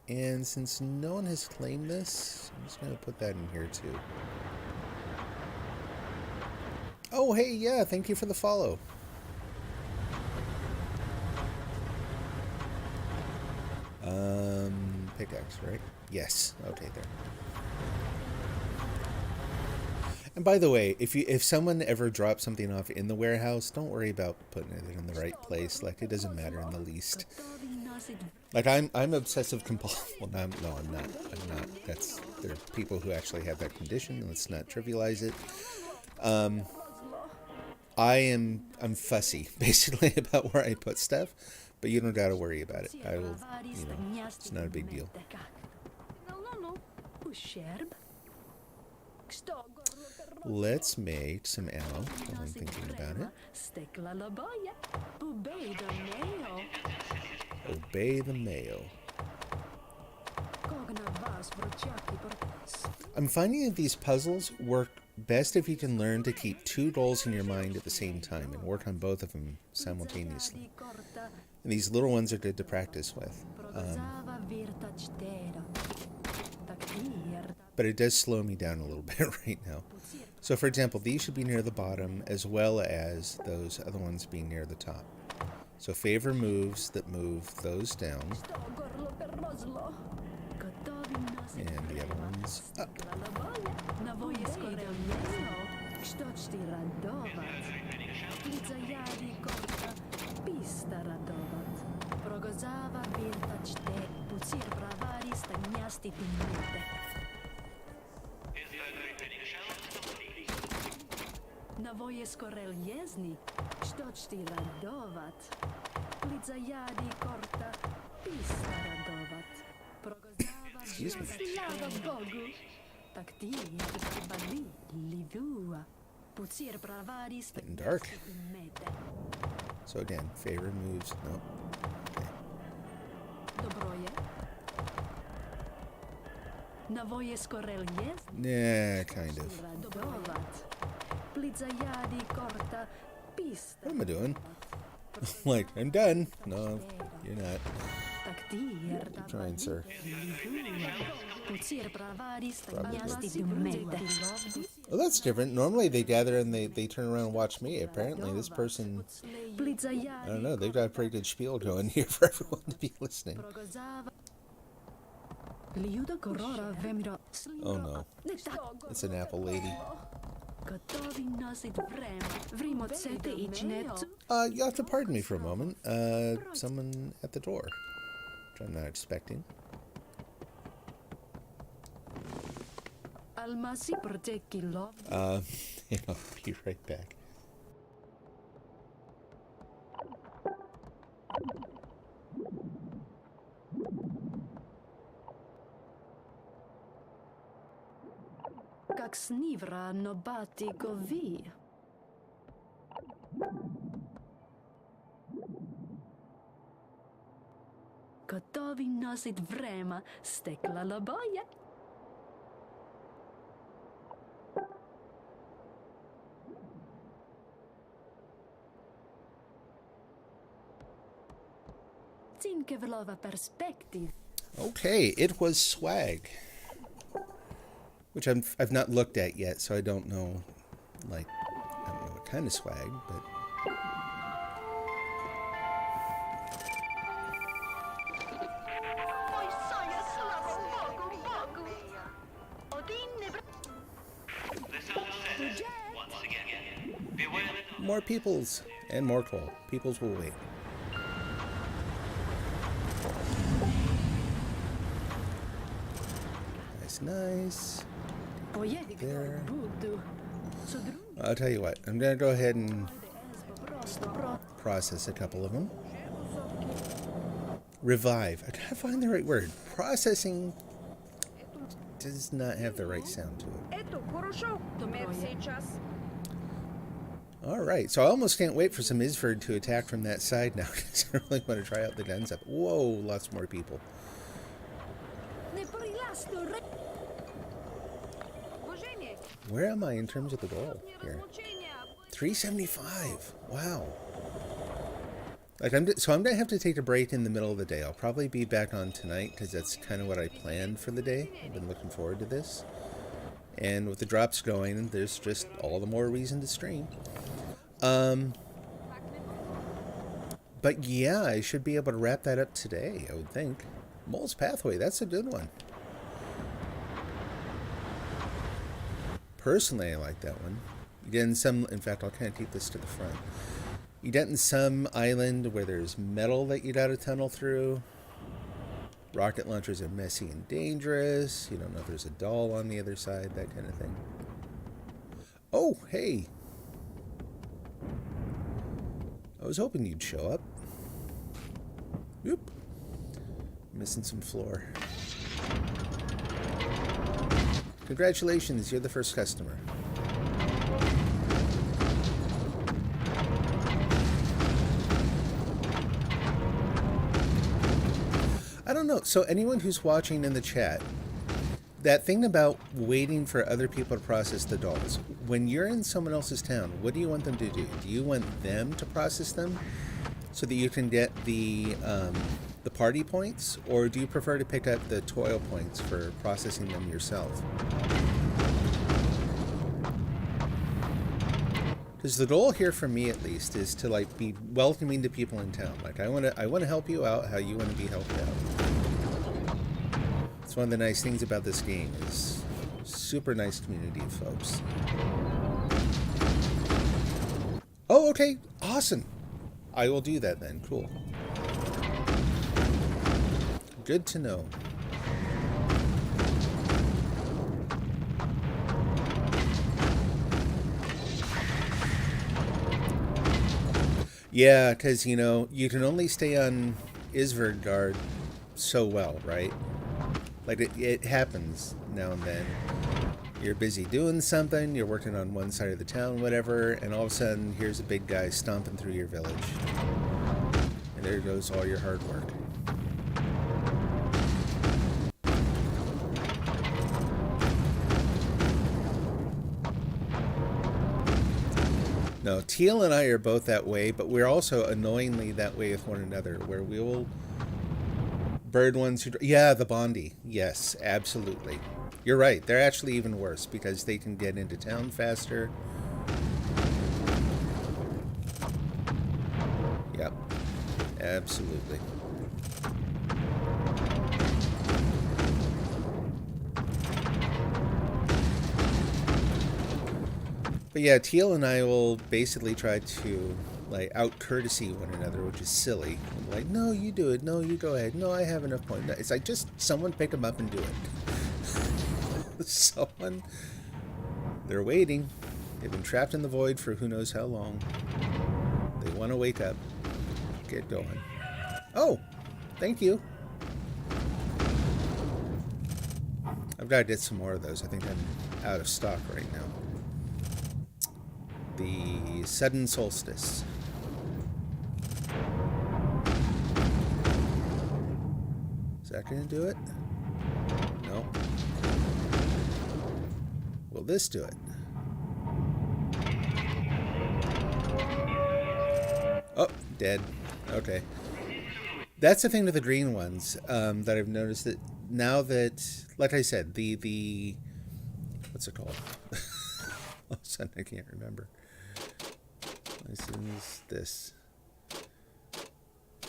And since no one has claimed this, I'm just going to put that in here too. Oh, hey, yeah, thank you for the follow. Pickaxe, right? Yes. Okay, there. And by the way, if someone ever drops something off in the warehouse, don't worry about putting it in the right place. Like, it doesn't matter in the least. Like, I'm obsessive compulsive. Well, no, I'm not. I'm not. There are people who actually have that condition. Let's not trivialize it. I'm fussy, basically, about where I put stuff. But you don't gotta worry about it. I will, you know, it's not a big deal. Let's make some ammo while I'm thinking about it. Obey the mayo. I'm finding that these puzzles work best if you can learn to keep two goals in your mind at the same time and work on both of them simultaneously. And these little ones are good to practice with. But it does slow me down a little bit right now. So for example, these should be near the bottom as well as those other ones being near the top. So favor moves that move those down. And the other ones up. Navoje skorel jezni, što ti radovat. Plica jadi korta, pista radovat. Progozava slava Bogu. Tak ti je bali livua. Pucir pravaris Getting dark. So again, favor moves. No. Okay. Dobroje. Navoje skorel jezni. Yeah, kind of. Radovat. What am I doing? Like, I'm done. No, you're not. Keep trying, sir. Oh, that's different. Normally they gather and they turn around and watch me. Apparently this person, I don't know, they've got a pretty good spiel going here for everyone to be listening. Oh no. It's an apple lady. You have to pardon me for a moment. Someone at the door, which I'm not expecting. I'll be right back. Как снивра нобати гови. Gotovi nosit vrema, stekla loboje. Cinkevlova perspective. Okay, it was swag, which I've not looked at yet, so I don't know, like, I don't know what kind of swag, but more peoples and more coal. Peoples will wait. Nice. There. I'll tell you what, I'm going to go ahead and process a couple of them. Revive. I gotta find the right word. Processing does not have the right sound to it. Alright, so I almost can't wait for some Isford to attack from that side now, because I really want to try out the guns up. Whoa, lots more people. Where am I in terms of the goal here? 375. Wow. Like so I'm gonna have to take a break in the middle of the day. I'll probably be back on tonight because that's kind of what I planned for the day. I've been looking forward to this. And with the drops going, there's just all the more reason to stream. But yeah, I should be able to wrap that up today, I would think. Mole's Pathway, that's a good one. Personally, I like that one. You get in some, in fact, I'll kind of keep this to the front. You get in some island where there's metal that you gotta tunnel through. Rocket launchers are messy and dangerous. You don't know if there's a doll on the other side, that kind of thing. Oh, hey. I was hoping you'd show up. Oop. Missing some floor. Congratulations, you're the first customer. I don't know. So anyone who's watching in the chat, that thing about waiting for other people to process the dolls, when you're in someone else's town, what do you want them to do? Do you want them to process them so that you can get the party points, or do you prefer to pick up the toil points for processing them yourself? Because the goal here for me, at least, is to like be welcoming to people in town. Like I want to help you out how you want to be helped out. It's one of the nice things about this game is super nice community of folks. Oh, okay, awesome. I will do that then. Cool. Good to know. Yeah, because, you know, you can only stay on Isverdgard so well, right? Like, it happens now and then. You're busy doing something, you're working on one side of the town, whatever, and all of a sudden, here's a big guy stomping through your village. And there goes all your hard work. No, Teal and I are both that way, but we're also annoyingly that way with one another, where we will bird ones who... Yeah, the Bondi. Yes, absolutely. You're right. They're actually even worse because they can get into town faster. Yep. Absolutely. But yeah, Teal and I will basically try to like out courtesy one another, which is silly. I'm like, no, you do it. No, you go ahead. No, I have enough points. No, it's like just someone pick them up and do it. Someone. They're waiting. They've been trapped in the void for who knows how long. They want to wake up. Get going. Oh, thank you. I've got to get some more of those. I think I'm out of stock right now. The Sudden Solstice. that gonna do it? No. Will this do it? Oh, dead. Okay. That's the thing with the green ones that I've noticed, that now that, like I said, the what's it called? All of a sudden I can't remember. License this.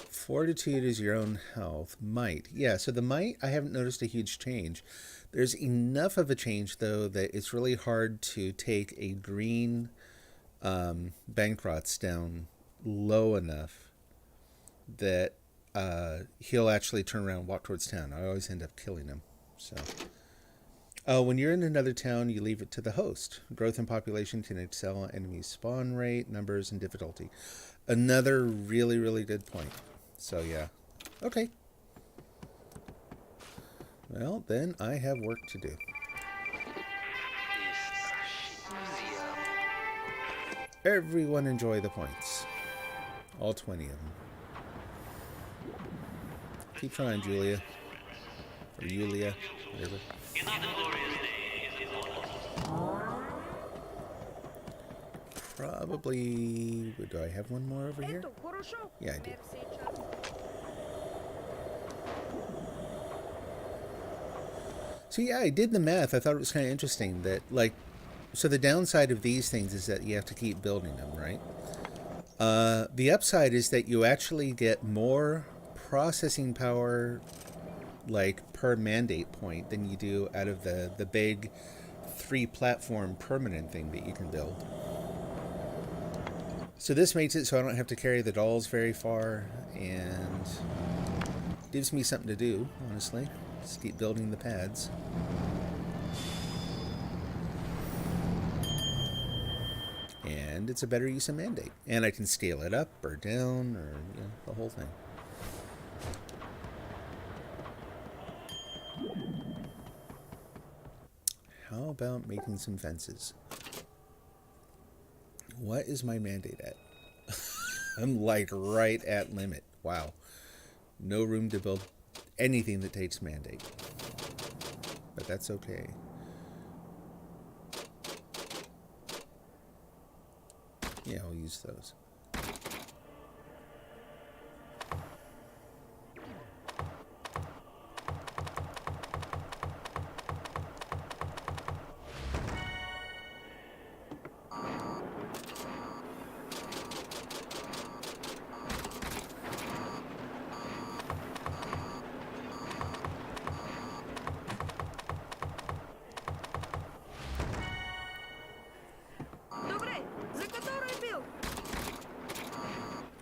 Fortitude is your own health. Might. Yeah, so the might, I haven't noticed a huge change. There's enough of a change, though, that it's really hard to take a green Bankrots down low enough that he'll actually turn around and walk towards town. I always end up killing him. So, when you're in another town, you leave it to the host. Growth in population can excel on enemy spawn rate, numbers, and difficulty. Another really, really good point. So, yeah. Okay. Well, then I have work to do. Everyone enjoy the points. All 20 of them. Keep trying, Julia. Or Yulia, whatever. Probably... Do I have one more over here? Yeah, I do. So yeah, I did the math. I thought it was kind of interesting that, like, so the downside of these things is that you have to keep building them, right? The upside is that you actually get more processing power, like, per mandate point than you do out of the big 3-platform permanent thing that you can build. So this makes it so I don't have to carry the dolls very far, and gives me something to do, honestly. Just keep building the pads. And it's a better use of mandate. And I can scale it up or down, or the whole thing. How about making some fences? What is my mandate at? I'm like right at limit. Wow. No room to build anything that takes mandate. But that's okay. Yeah, I'll use those.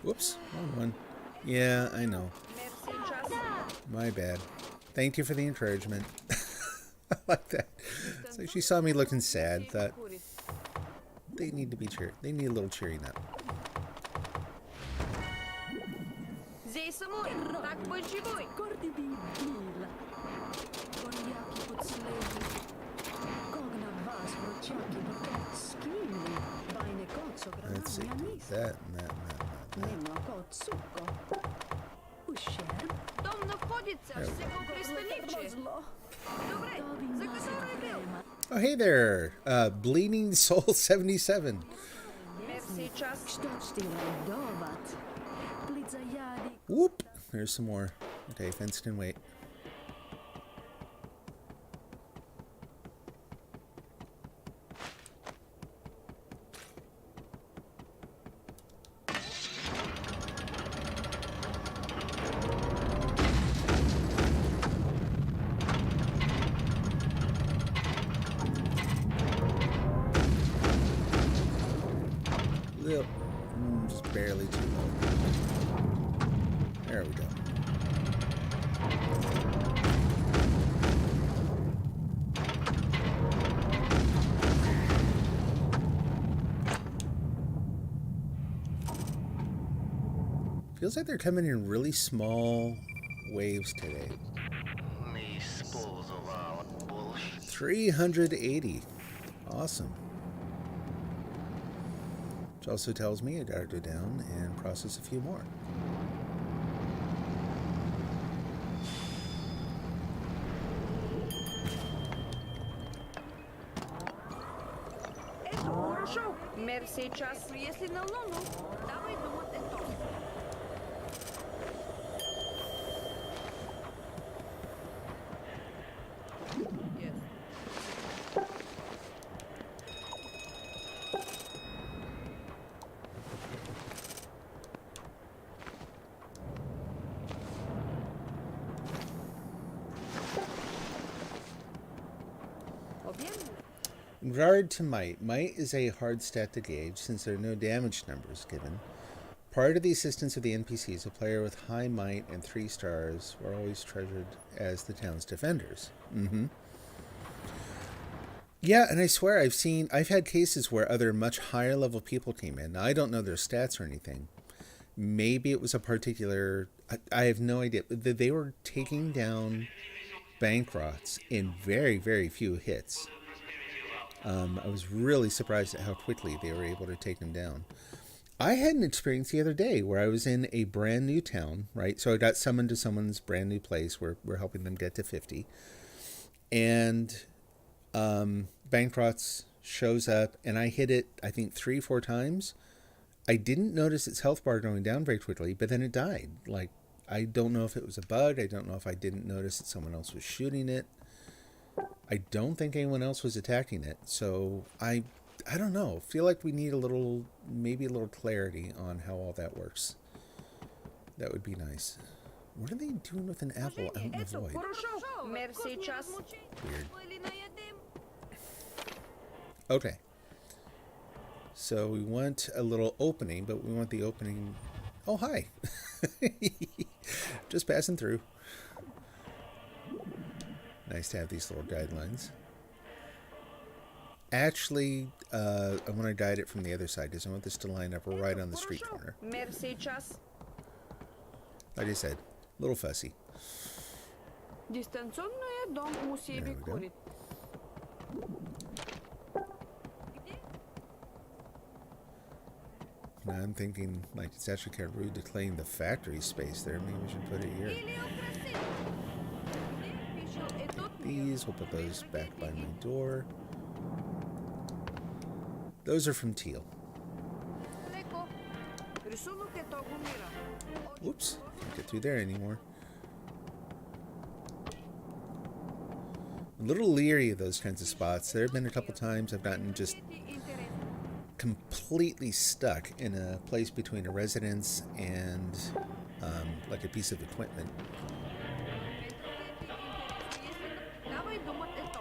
Whoops, wrong one. Yeah, I know. My bad. Thank you for the encouragement. I like that. So she saw me looking sad, thought they need to be cheered. They need a little cheering up. Let's see, that and that and that. Oh, hey there, Bleeding Soul 77. Whoop, there's some more. Okay, fence can wait. Just barely too low. There we go. Feels like they're coming in really small waves today. 380. Awesome. Which also tells me I gotta go down and process a few more. Пошел. Мер сейчас. Если на Луну, давай думать это. In regard to might, might is a hard stat to gauge since there are no damage numbers given. Prior to the assistance of the NPCs, a player with high might and 3 stars were always treasured as the town's defenders. Yeah, and I swear I've had cases where other much higher level people came in. Now, I don't know their stats or anything. Maybe it was a particular, I have no idea. They were taking down bank rots in very, very few hits. I was really surprised at how quickly they were able to take them down. I had an experience the other day where I was in a brand new town, right? So I got summoned to someone's brand new place where we're helping them get to 50. And Bankrots shows up, and I hit it, I think, 3-4 times. I didn't notice its health bar going down very quickly, but then it died. Like, I don't know if it was a bug. I don't know if I didn't notice that someone else was shooting it. I don't think anyone else was attacking it. So I don't know. Feel like we need maybe a little clarity on how all that works. That would be nice. What are they doing with an apple out in the void? Weird. Okay. So we want a little opening, but we want the opening... Oh, hi. Just passing through. Nice to have these little guidelines. Actually, I want to guide it from the other side because I want this to line up right on the street corner. Like I said, a little fussy. There we go. Now I'm thinking, like, it's actually kind of rude to claim the factory space there. Maybe we should put it here. These, we'll put those back by my door. Those are from Teal. Whoops, can't get through there anymore. A little leery of those kinds of spots. There have been a couple times I've gotten just completely stuck in a place between a residence and like a piece of equipment.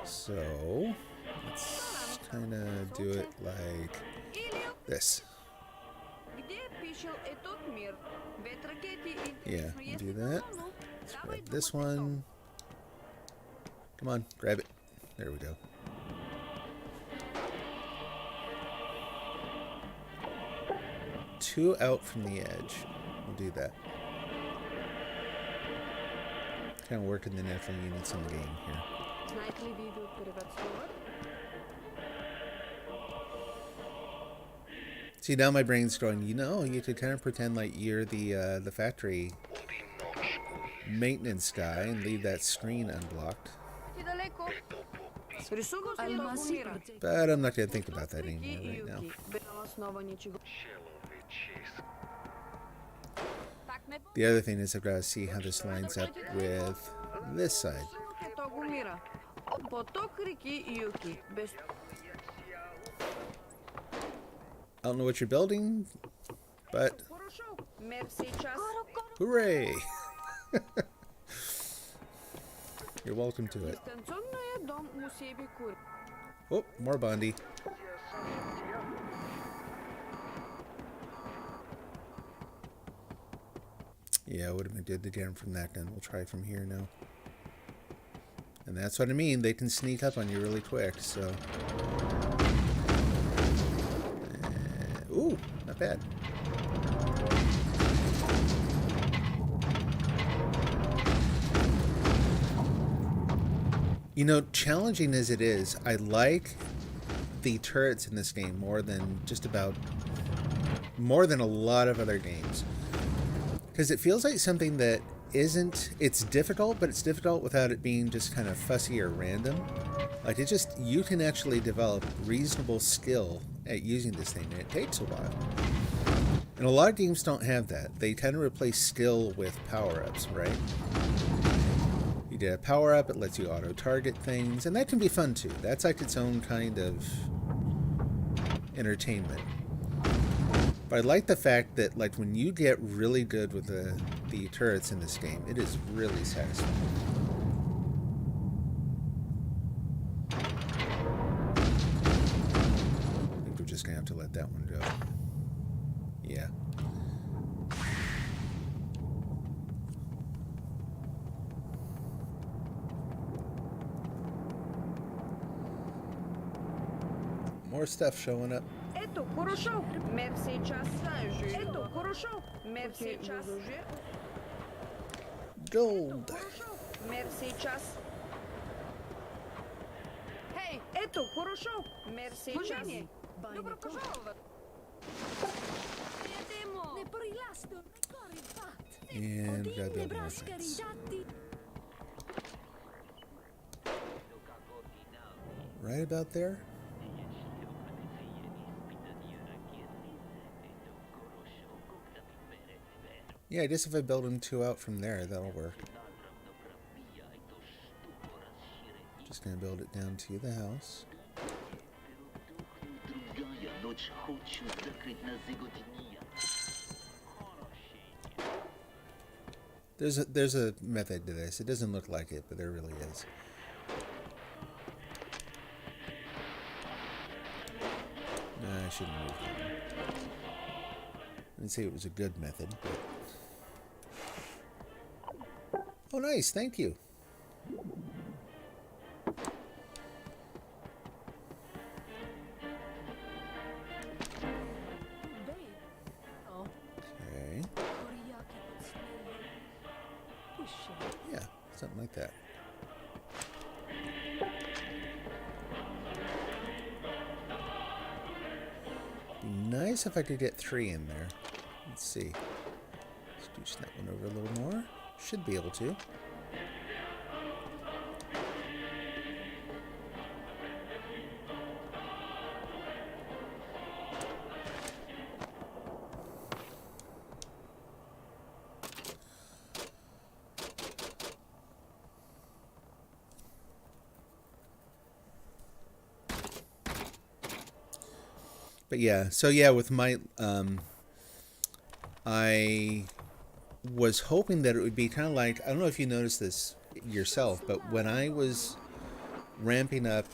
So let's kind of do it like this. Yeah, do that. Let's grab this one. Come on, grab it. There we go. Two out from the edge. We'll do that. Kind of working the natural units in the game here. See, now my brain's going, you know, you could kind of pretend like you're the factory maintenance guy and leave that screen unblocked. But I'm not going to think about that anymore right now. The other thing is I've got to see how this lines up with this side. I don't know what you're building, but hooray! You're welcome to it. Oh, more Bondi. Yeah, it would have been good to get him from that gun. We'll try from here now. And that's what I mean. They can sneak up on you really quick, so... Ooh, not bad. You know, challenging as it is, I like the turrets in this game more than a lot of other games. Because it feels like something that it's difficult, but it's difficult without it being just kind of fussy or random. Like, you can actually develop reasonable skill at using this thing, and it takes a while. And a lot of games don't have that. They tend to replace skill with power-ups, right? You get a power-up, it lets you auto-target things, and that can be fun too. That's like its own kind of entertainment. But I like the fact that, like, when you get really good with the turrets in this game, it is really satisfying. I think we're just gonna have to let that one go. Yeah. More stuff showing up. Ето, хорошо. Мерси час. Ето, хорошо. Мерси час. Gold. Хорошо. Мерси час. Хей, ето, хорошо. Мерси час. Добро пожаловать. Не пориласто, не кори фат. And we gotta Один build more Nebraska things. ridatti. Right about there? Yeah, I guess if I build them two out from there, that'll work. Just gonna build it down to the house. There's a method to this. It doesn't look like it, but there really is. Nah, I shouldn't move that. I didn't say it was a good method, but... Oh, nice. Thank you. Oh, Okay. Koriaki snälla. Pusha. Yeah, something like that. Be nice if I could get 3 in there. Let's see. Let's scooch that one over a little more. Should be able to. But yeah, so yeah, with my, I was hoping that it would be kind of like, I don't know if you noticed this yourself, but when I was ramping up,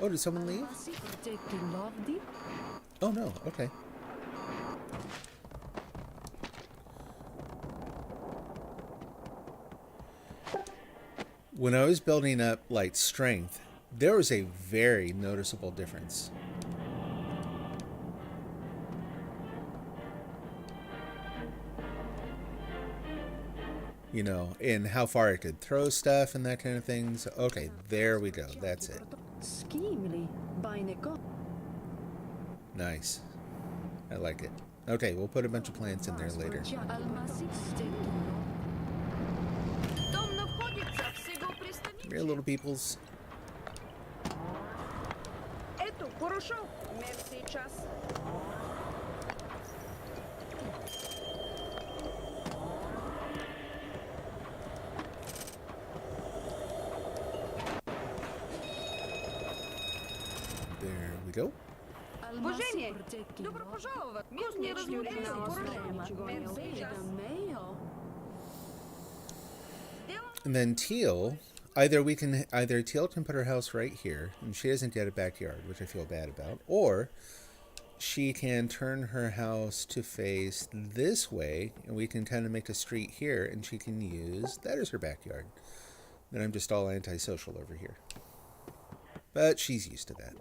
oh, did someone leave? Oh no, okay. When I was building up, like, strength, there was a very noticeable difference. You know, in how far I could throw stuff and that kind of things. Okay, there we go. That's it. Skimli, Baineko. Nice. I like it. Okay, we'll put a bunch of plants in there later. Almasi stettuno. Дом находится всего пристани. Come here, little peoples. Ето, хорошо. Мерси час. There we go. Божение, добро пожаловать. Мирные разлучения. Мерси час. And then Teal, either Teal can put her house right here, and she doesn't get a backyard, which I feel bad about, or she can turn her house to face this way, and we can kind of make a street here, and she can use that as her backyard. Then I'm just all antisocial over here. But she's used to that.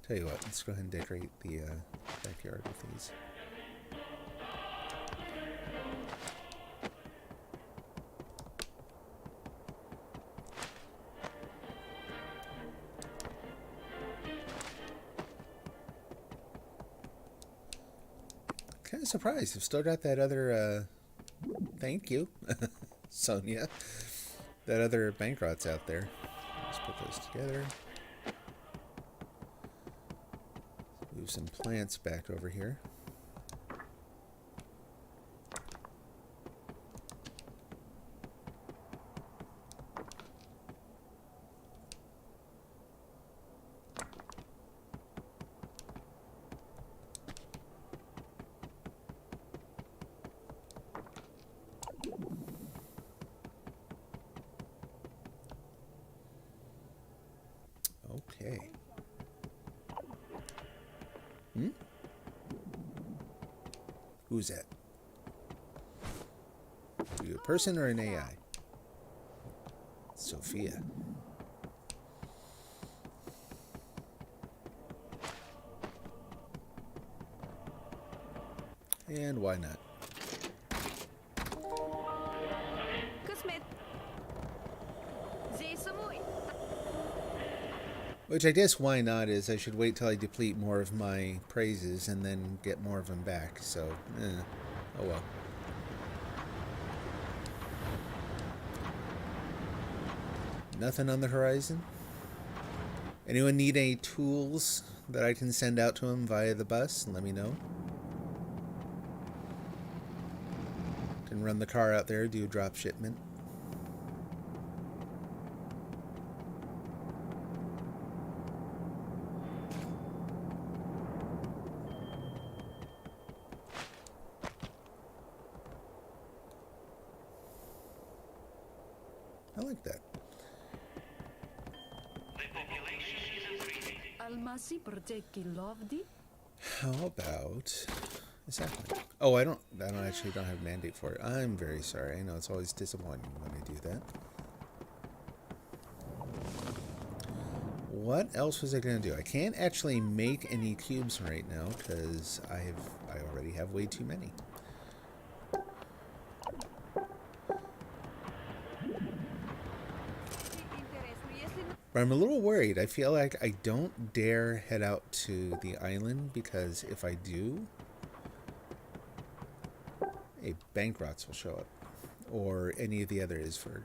Tell you what, let's go ahead and decorate the backyard with these. Kind of surprised. I've still got that other, thank you, Sonia. that other bankrot's out there. Let's put those together. Move some plants back over here. Okay. Who's that? Are you a person or an AI? Sophia. And why not? Късмет. Зей самой. Which I guess why not is I should wait till I deplete more of my praises and then get more of them back. So, oh well. Nothing on the horizon? Anyone need any tools that I can send out to him via the bus? And let me know. Can run the car out there, do a drop shipment. I like that. Almasi perceki lovdi. How about exactly? Oh, I don't actually don't have a mandate for it. I'm very sorry. I know it's always disappointing when I do that. What else was I gonna do? I can't actually make any cubes right now because I already have way too many. But I'm a little worried. I feel like I don't dare head out to the island because if I do, Bankrots will show up. Or any of the other Isford.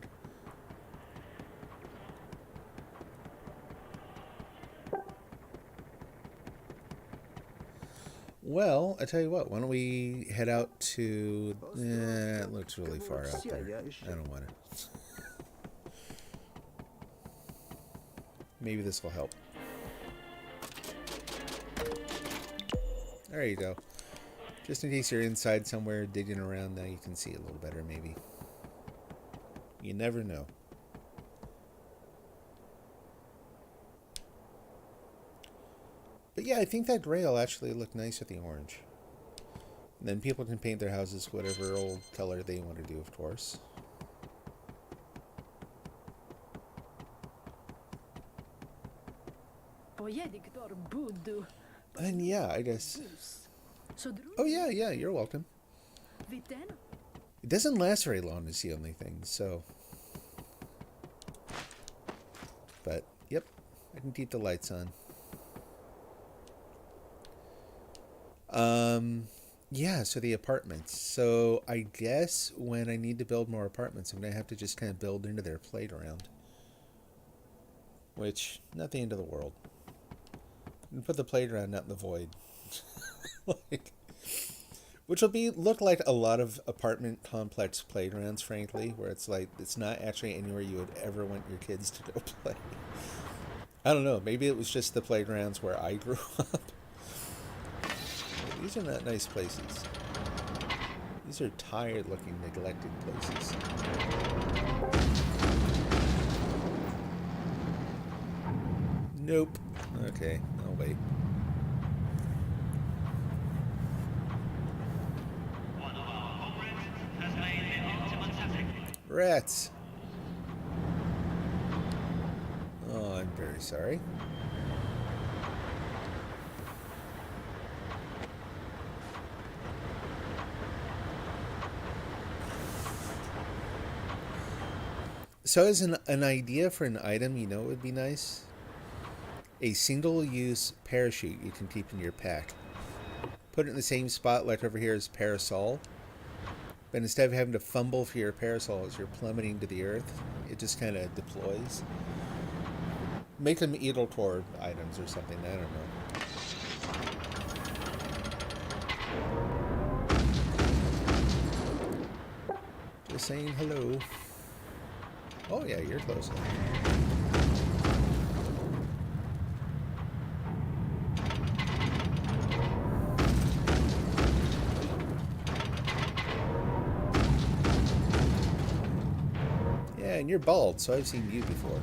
Well, I tell you what, why don't we head out to... it looks really far out there. I don't want to. Maybe this will help. There you go. Just in case you're inside somewhere digging around, now you can see a little better, maybe. You never know. But yeah, I think that gray will actually look nice with the orange. And then people can paint their houses whatever old color they want to do, of course. And yeah, I guess... Oh yeah, you're welcome. It doesn't last very long is the only thing, so... But, yep, I can keep the lights on. Yeah, so the apartments. So I guess when I need to build more apartments, I'm going to have to just kind of build into their playground. Which, not the end of the world. And put the playground out in the void. Which will look like a lot of apartment complex playgrounds, frankly, where it's like it's not actually anywhere you would ever want your kids to go play. I don't know, maybe it was just the playgrounds where I grew up. These are not nice places. These are tired looking, neglected places. Nope. Okay, I'll wait. Rats! Oh, I'm very sorry. So as an idea for an item, you know it would be nice? A single-use parachute you can keep in your pack. Put it in the same spot like over here as parasol. But instead of having to fumble for your parasol as you're plummeting to the earth, It just kind of deploys. Make them Edeltor items or something. I don't know. Just saying hello. Oh yeah, you're close. Yeah, and you're bald, so I've seen you before.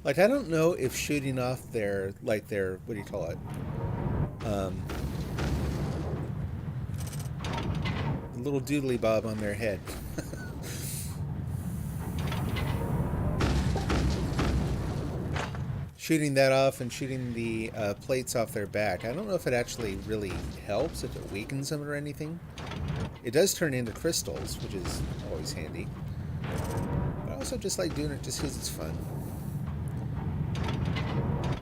Like, I don't know if shooting off their, like, their, what do you call it? Little doodly bob on their head. Shooting that off and shooting the plates off their back. I don't know if it actually really helps, if it weakens them or anything. It does turn into crystals, which is always handy. But I also just like doing it just because it's fun.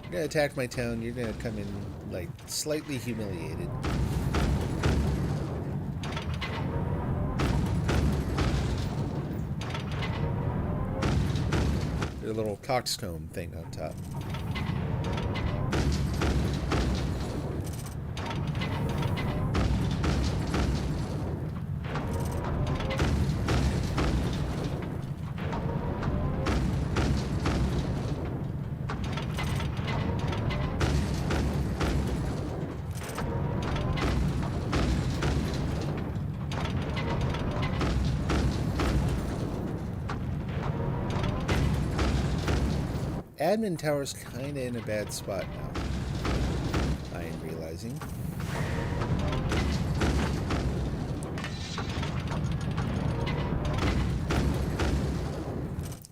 You're gonna attack my town, you're gonna come in, like, slightly humiliated. There's a little coxcomb thing on top. Admin tower's kinda in a bad spot now. I am realizing.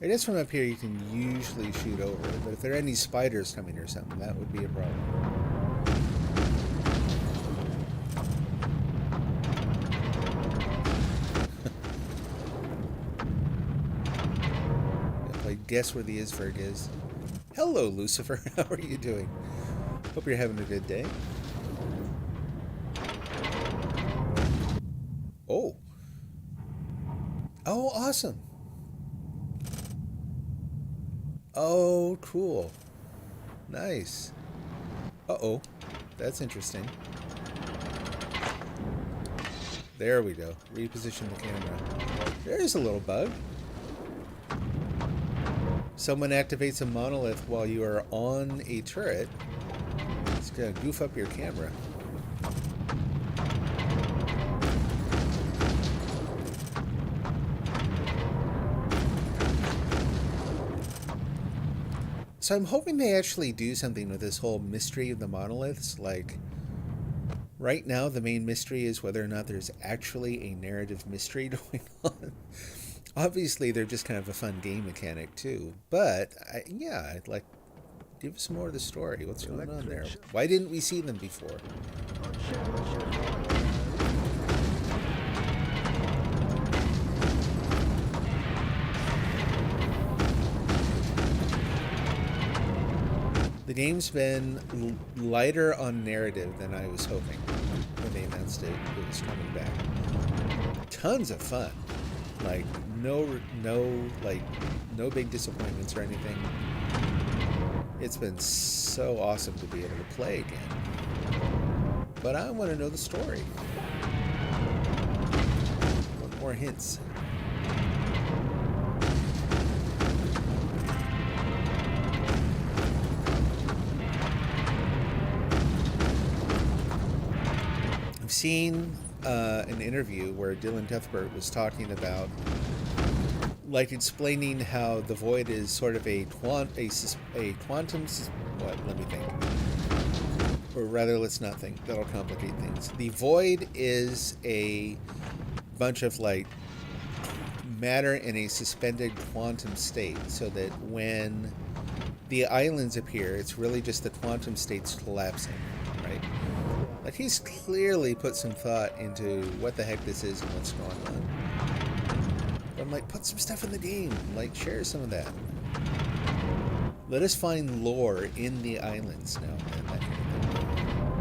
I guess from up here you can usually shoot over it, but if there are any spiders coming or something, that would be a problem. Guess where the Isberg is. Hello, Lucifer. How are you doing? Hope you're having a good day. Oh. Oh, awesome. Oh, cool. Nice. Uh-oh. That's interesting. There we go. Reposition the camera. There's a little bug. Someone activates a monolith while you are on a turret. It's gonna goof up your camera. So I'm hoping they actually do something with this whole mystery of the monoliths. Like, right now the main mystery is whether or not there's actually a narrative mystery going on. Obviously, they're just kind of a fun game mechanic, too. But, yeah, I'd like... Give us more of the story. What's going on there? Why didn't we see them before? The game's been lighter on narrative than I was hoping when they announced it was coming back. Tons of fun. Like, no big disappointments or anything. It's been so awesome to be able to play again. But I want to know the story. Want more hints. I've seen an interview where Dylan Cuthbert was talking about, like, explaining how the Void is sort of a quantum. What? Let me think. Or rather, let's not think. That'll complicate things. The Void is a bunch of, like, matter in a suspended quantum state, so that when the islands appear, it's really just the quantum states collapsing, right? Like, he's clearly put some thought into what the heck this is and what's going on. But I'm like, put some stuff in the game. Like, share some of that. Let us find lore in the islands now. Man, that kind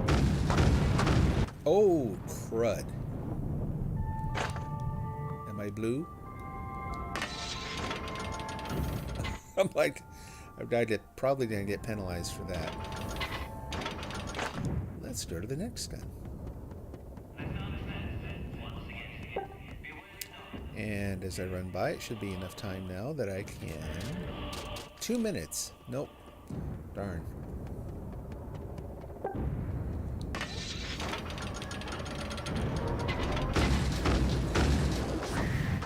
of thing. Oh, crud. Am I blue? I'm like, probably going to get penalized for that. Let's go to the next gun. And as I run by, it should be enough time now that I can... 2 minutes. Nope. Darn.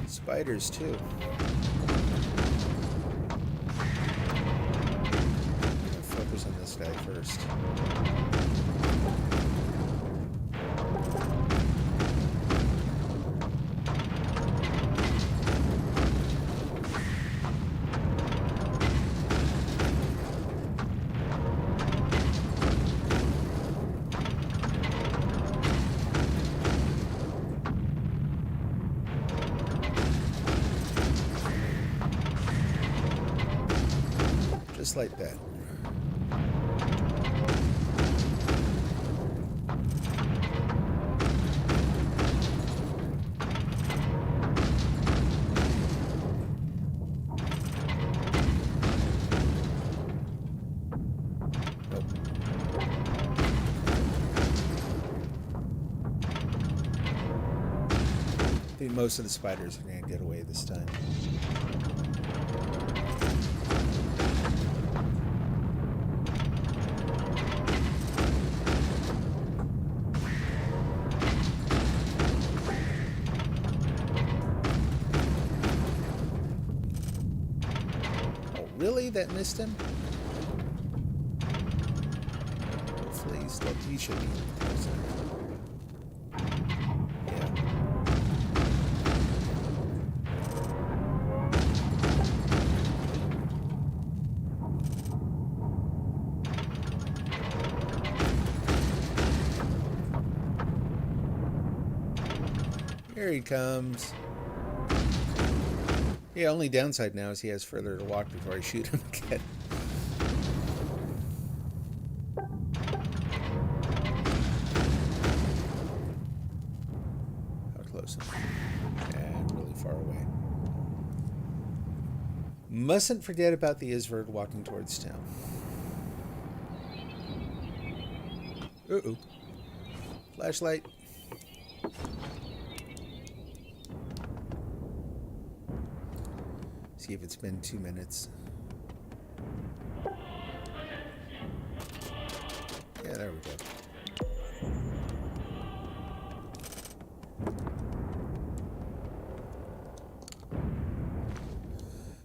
Spiders, too. Focus on this guy first. Just like that. I think most of the spiders are going to get away this time. Oh, really? That missed him? Hopefully he should be closer. Here he comes. Yeah, only downside now is he has further to walk before I shoot him again. How close am I? Yeah, really far away. Mustn't forget about the Isverd walking towards town. Uh-oh. Flashlight. See if it's been 2 minutes. Yeah, there we go.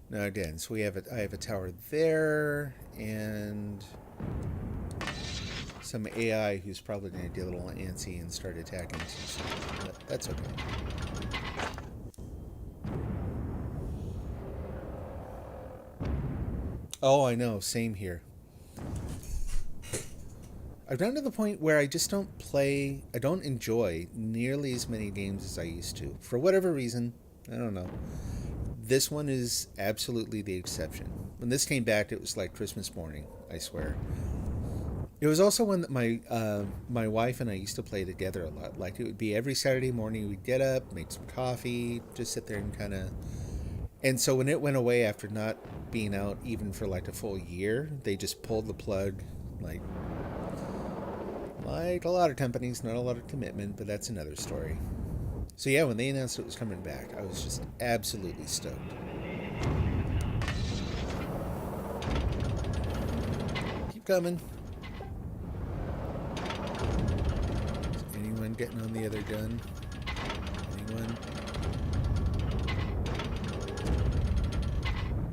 Now again, so I have a tower there, and some AI who's probably going to get a little antsy and start attacking. But that's okay. Oh, I know. Same here. I've gotten to the point where I just don't enjoy nearly as many games as I used to. For whatever reason, I don't know. This one is absolutely the exception. When this came back, it was like Christmas morning, I swear. It was also one that my wife and I used to play together a lot. Like, it would be every Saturday morning, we'd get up, make some coffee, just sit there and kind of... And so when it went away after not being out even for like a full year, they just pulled the plug, like a lot of companies, not a lot of commitment, but that's another story. So yeah, when they announced it was coming back, I was just absolutely stoked. Keep coming. Is anyone getting on the other gun? Anyone?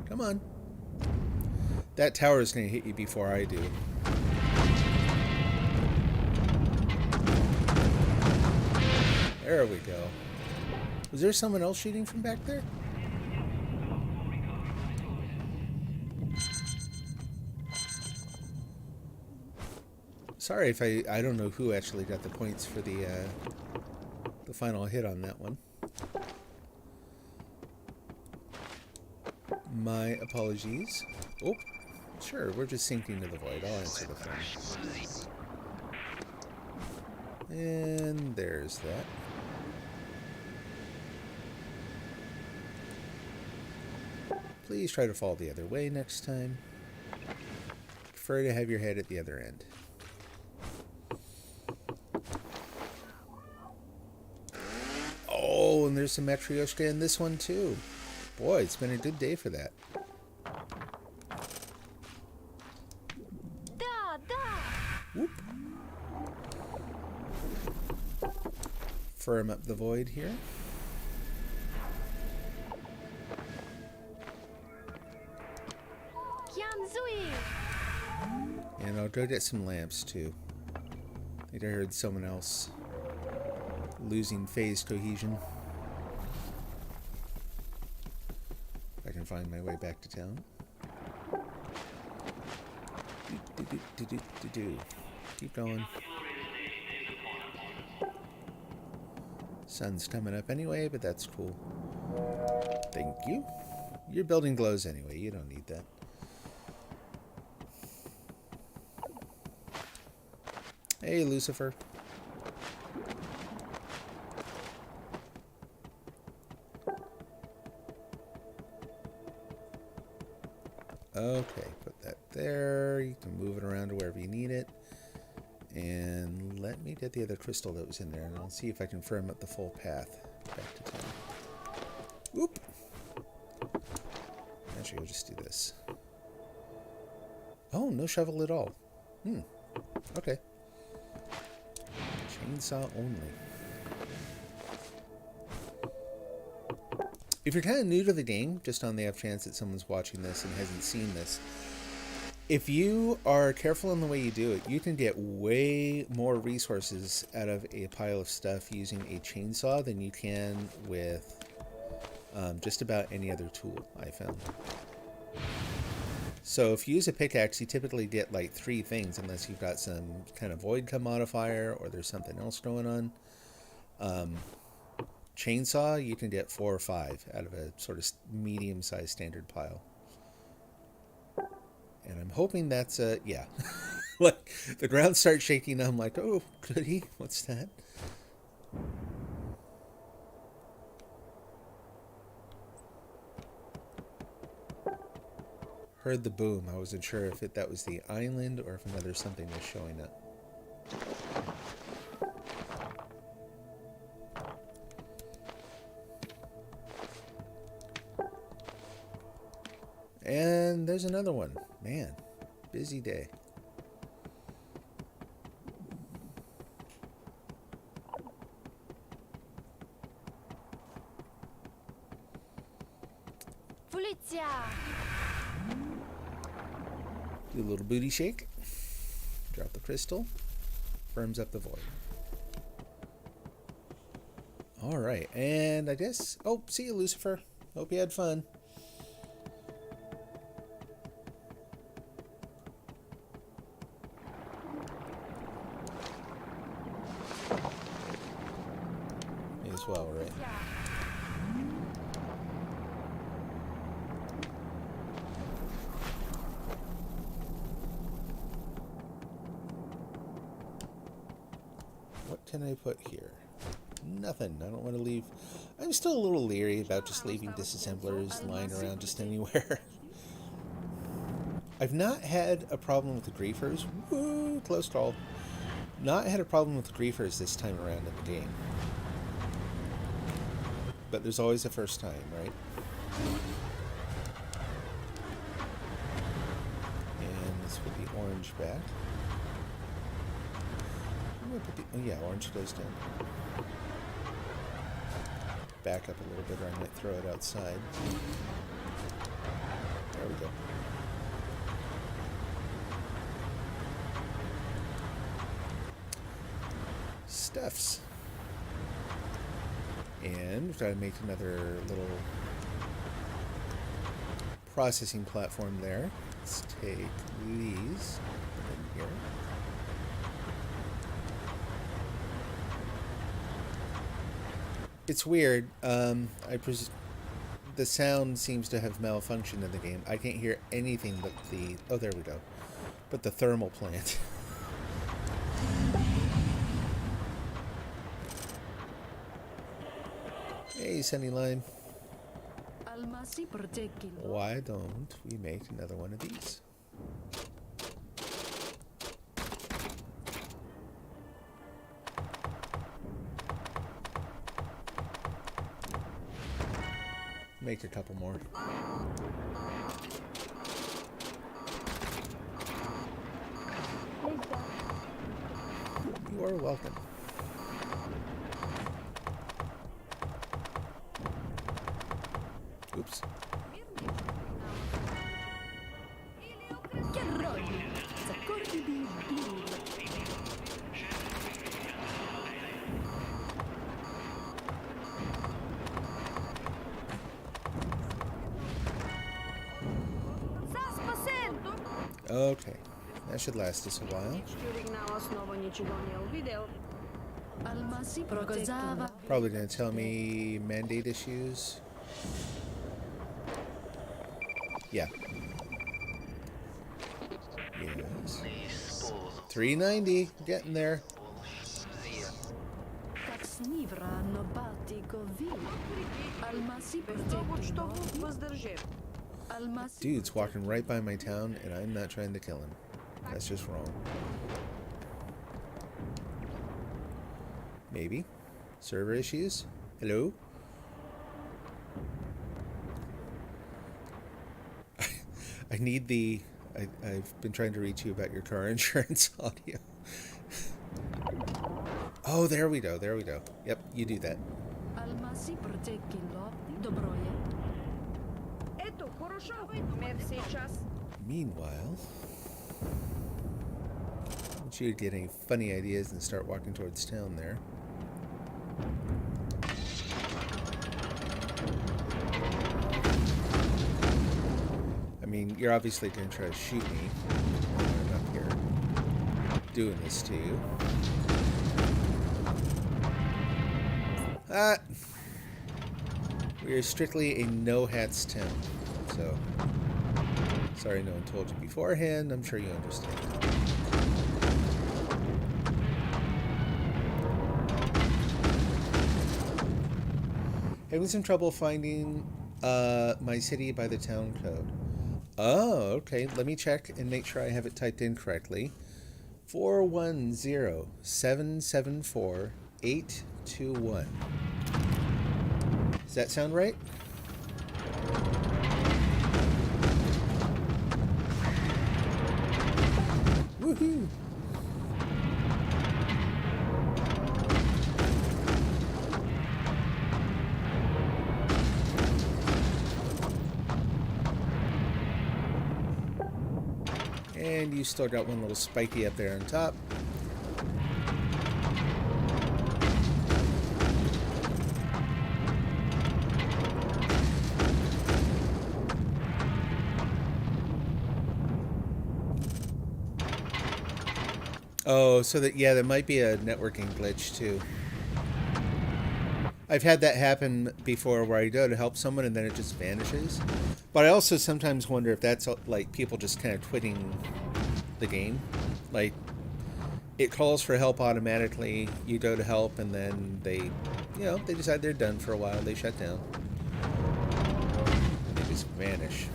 Come on. That tower is going to hit you before I do. There we go. Was there someone else shooting from back there? Sorry if I don't know who actually got the points for the final hit on that one. My apologies. Oh, sure, we're just sinking to the void. I'll answer the phone. And there's that. Please try to fall the other way next time. Prefer to have your head at the other end. Oh, and there's some Matryoshka in this one too. Boy, it's been a good day for that. Whoop. Firm up the void here. And I'll go get some lamps too. I think I heard someone else losing phase cohesion. I can find my way back to town. Keep going. Sun's coming up anyway, but that's cool. Thank you. Your building glows anyway. You don't need that. Hey, Lucifer. Okay, put that there. You can move it around to wherever you need it. And let me get the other crystal that was in there, and I'll see if I can firm up the full path back to town. Whoop! Actually, I'll just do this. Oh, no shovel at all. Okay. Chainsaw only. If you're kind of new to the game, just on the off chance that someone's watching this and hasn't seen this, if you are careful in the way you do it, you can get way more resources out of a pile of stuff using a chainsaw than you can with just about any other tool I found. So if you use a pickaxe, you typically get like 3 things unless you've got some kind of void come modifier or there's something else going on. Chainsaw, you can get 4 or 5 out of a sort of medium-sized standard pile. And I'm hoping that's yeah. Like, the ground starts shaking, I'm like, oh, goody, what's that? Heard the boom. I wasn't sure if that was the island or if another something was showing up. And there's another one. Man, busy day. Do a little booty shake. Drop the crystal. Firms up the void. Alright, and I guess... Oh, see you, Lucifer. Hope you had fun. Me as well, right? What can I put here? Nothing. I don't want to leave. I'm still a little leery about just leaving disassemblers lying around just anywhere. I've not had a problem with the griefers. Woo, close call. Not had a problem with the griefers this time around in the game. But there's always a first time, right? And let's put the orange back. Oh yeah, orange goes down. Back up a little bit, or I might throw it outside. There we go. Stuffs. And we've got to make another little processing platform there. Let's take these, put them here. It's weird. The sound seems to have malfunctioned in the game. I can't hear anything but the... Oh, there we go. But the thermal plant. Hey, Sunny Lime. Almasi proteggi. Why don't we make another one of these? Make a couple more. You are welcome. Oops. Che rolli? S'accordi di Bill. Okay. That should last us a while. Щурик на основу ничего не увидел. Almasi proteggi. Probably gonna tell me mandate issues. Yeah. Yes. 390. Getting there. Как снивра но батико ви. Almasi Довод, что proteggi. воздержи. Almasi. Dude's walking right by my town, and I'm not trying to kill him. That's just wrong. Maybe. Server issues? Hello? I need the... I've been trying to reach you about your car insurance audio. Oh, there we go. There we go. Yep, you do that. Almasi proteggi lo. Dobroje. Ето, хорошо. Мер сейчас. Meanwhile... I want you to get any funny ideas and start walking towards town there. I mean, you're obviously going to try to shoot me when I'm up here doing this to you. We are strictly a no-hats town, so sorry no one told you beforehand. I'm sure you understand. Having some trouble finding my city by the town code. Oh, okay. Let me check and make sure I have it typed in correctly. 410-774-821. Does that sound right? Woohoo! And you still got one little spiky up there on top. Oh, so that, yeah, there might be a networking glitch too. I've had that happen before where I go to help someone and then it just vanishes. But I also sometimes wonder if that's like people just kind of quitting the game. Like, it calls for help automatically, you go to help, and then they, they decide they're done for a while, they shut down. And they just vanish.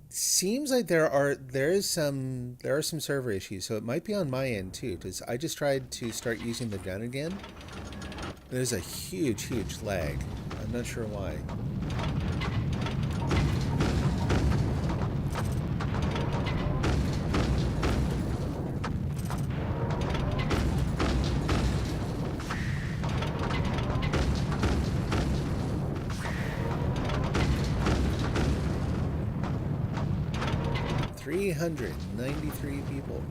Seems like there are some server issues, so it might be on my end too, because I just tried to start using the gun again. There's a huge lag. I'm not sure why. $393 people.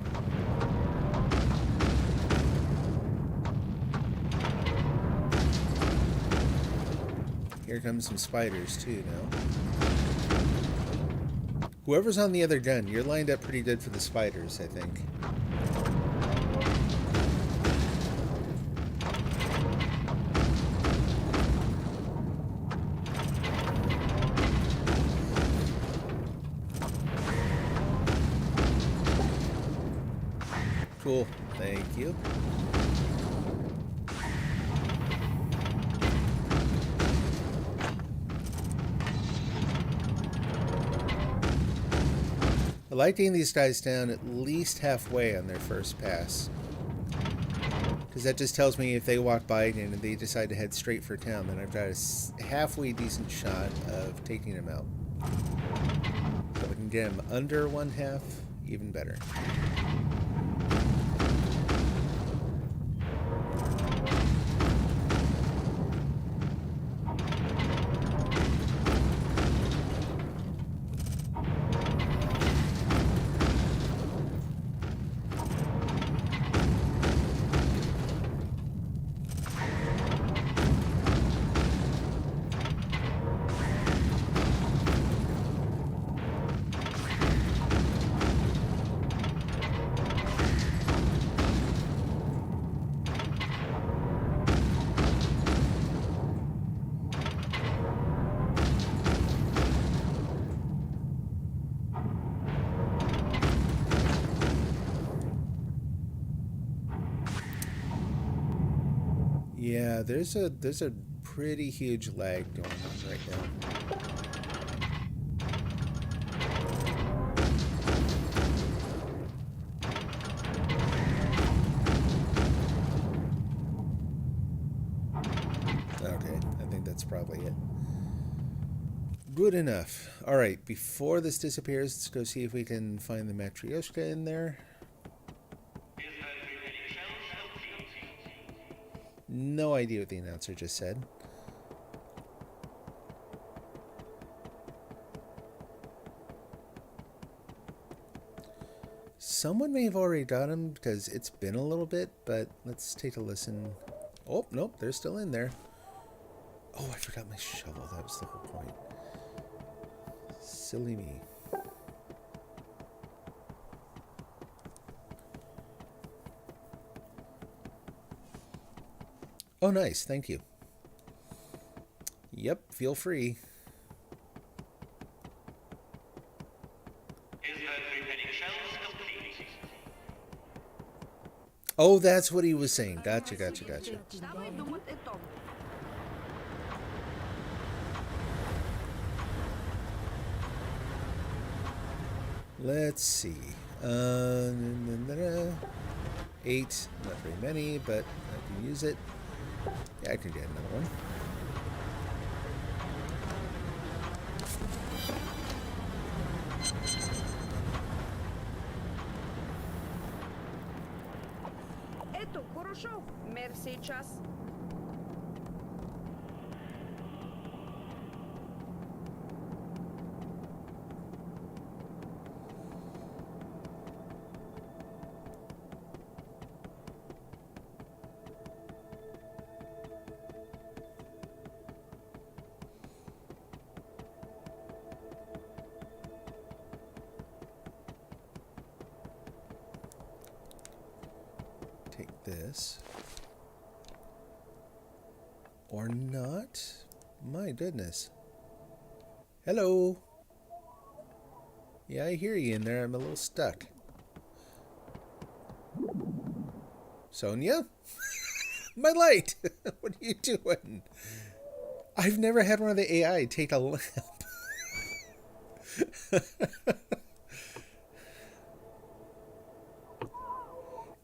Here comes some spiders too now. Whoever's on the other gun, you're lined up pretty good for the spiders, I think. Cool. Thank you. I like getting these guys down at least halfway on their first pass. Because that just tells me if they walk by and they decide to head straight for town, then I've got a halfway decent shot of taking them out. So if I can get them under one half, even better. Yeah, there's a pretty huge lag going on right now. Okay, I think that's probably it. Good enough. All right, before this disappears, let's go see if we can find the Matryoshka in there. No idea what the announcer just said. Someone may have already got him because it's been a little bit, but let's take a listen. Oh, nope, they're still in there. Oh, I forgot my shovel. That was the whole point. Silly me. Oh, nice. Thank you. Yep, feel free. Oh, that's what he was saying. Gotcha. Wstawaj, думать о том. Let's see. 8. Not very many, but I can use it. Yeah, I can get another one. Это хорошо. Мэр сейчас. Take this. Or not? My goodness. Hello. Yeah, I hear you in there. I'm a little stuck. Sonia? My light! What are you doing? I've never had one of the AI take a lamp.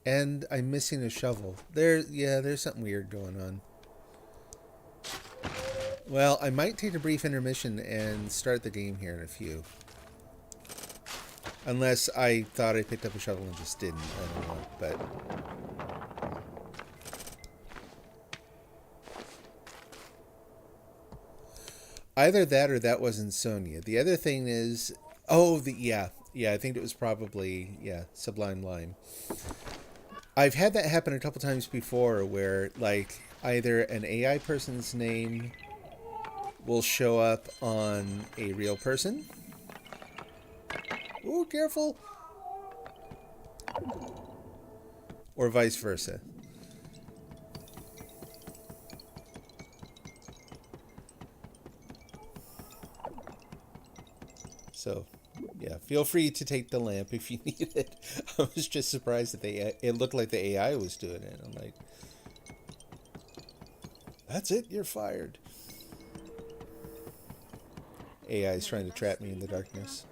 And I'm missing a shovel. There's something weird going on. Well, I might take a brief intermission and start the game here in a few. Unless I thought I picked up a shovel and just didn't. I don't know, but... Either that or that wasn't Sonia. The other thing is... Oh, yeah, I think it was probably, Sublime Lime. I've had that happen a couple times before where, like, either an AI person's name will show up on a real person. Ooh, careful! Or vice versa. So, yeah, feel free to take the lamp if you need it. I was just surprised that it looked like the AI was doing it. I'm like, that's it, you're fired. AI is trying to trap me in the darkness.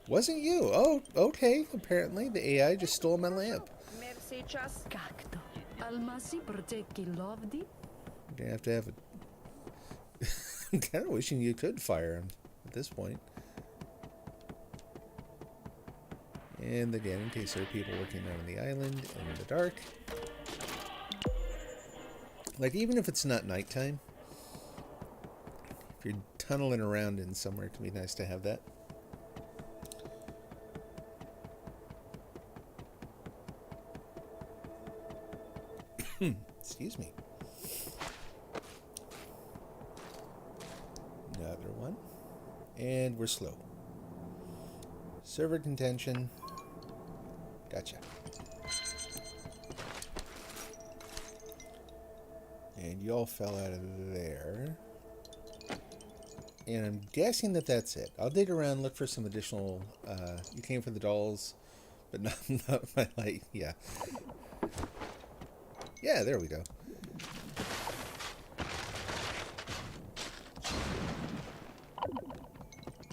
Wasn't you? Oh, okay. Apparently, the AI just stole my lamp. Merci, час. Както. Алмаси протеки ловди. You're gonna have to have a. I'm kind of wishing you could fire him at this point. And again, in case there are people working out on the island in the dark. Like, even if it's not nighttime, if you're tunneling around in somewhere, it can be nice to have that. Excuse me. Another one. And we're slow. Server contention. Gotcha. And you all fell out of there. And I'm guessing that that's it. I'll dig around, look for some additional... you came for the dolls, but not my light. Yeah. Yeah, there we go.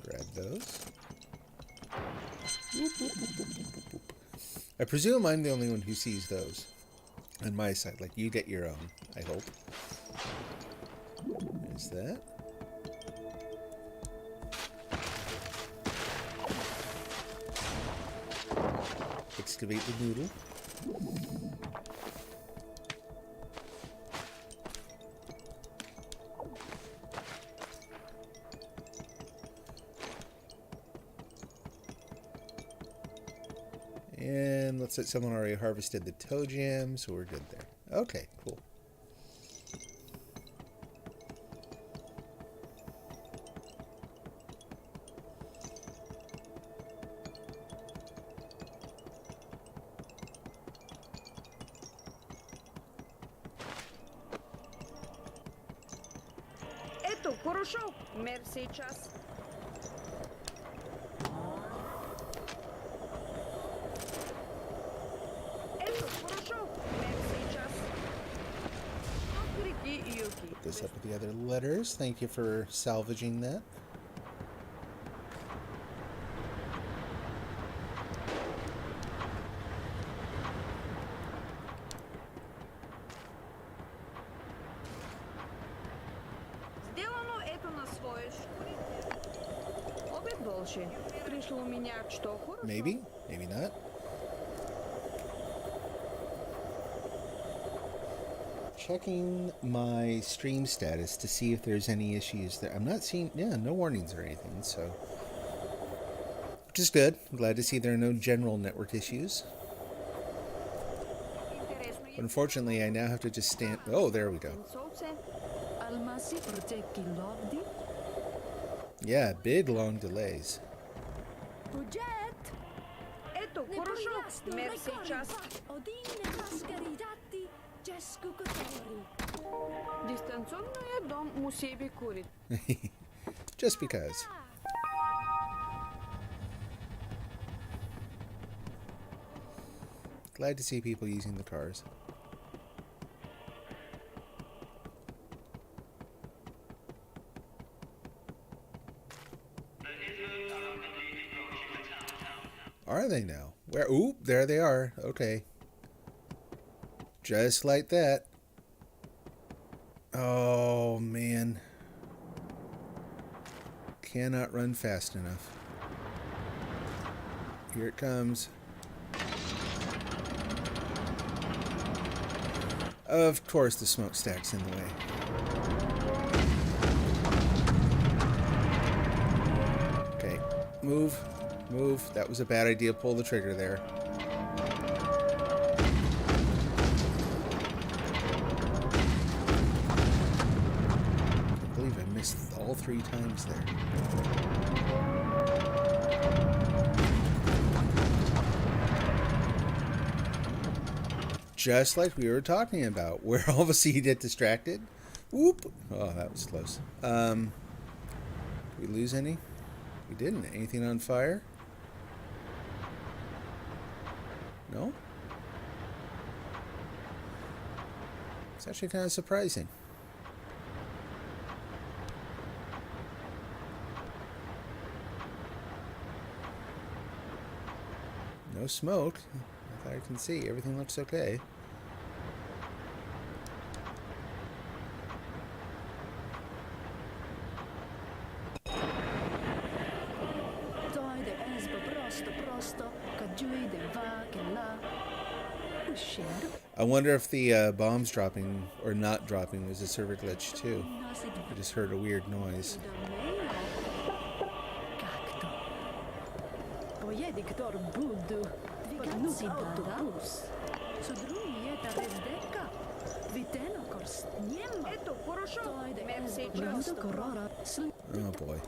Grab those. Whoop, whoop, whoop, whoop, whoop, whoop. I presume I'm the only one who sees those on my side. Like, you get your own, I hope. There's that. Excavate the noodle. And looks like someone already harvested the toe jam, so we're good there. Okay, cool. Ето, хорошо. Merci, час. Ето, хорошо. Merci, час. Открити Юки. Put this up with the other letters. Thank you for salvaging that. Сделано ето на своje škuri. Обед больше. Пришло у меня что хорошо. Maybe, maybe not. Checking my stream status to see if there's any issues there. I'm not seeing, yeah, no warnings or anything, so. Which is good. I'm glad to see there are no general network issues. Интересно But unfortunately, I now have to just stand. Oh, there we go. Солнце. Алмаси протеки ловди. Yeah, big long delays. Budget. Ето, Не хорошо. прилаsto, Merci, rekord. час. Odine kaskari datti. Česku kotori. Дистанционния дом му себе курит. Just because. Glad to see people using the cars. Are they now? Where? Oop, there they are. Okay. Just like that. Oh, man. Cannot run fast enough. Here it comes. Of course the smokestack's in the way. Okay, move, move. That was a bad idea. Pull the trigger there. I believe I missed all 3 times there. Just like we were talking about, where all of a sudden you get distracted. Whoop! Oh, that was close. Did we lose any? We didn't. Anything on fire? No? It's actually kind of surprising. No smoke. I thought I can see. Everything looks okay. Toide esbo prosto, kajui de va ke la. Usher, I wonder if the bombs dropping or not dropping was a server glitch too. nasit I just heard a weird noise. vidameo. Cacto. Oje diktor budu. Vigazzi autobus. Sudrujeta rezdeka. Viteno kors niema. Ето, хорошо. Toide Мерси esbo часто. prosto korora. Oh boy.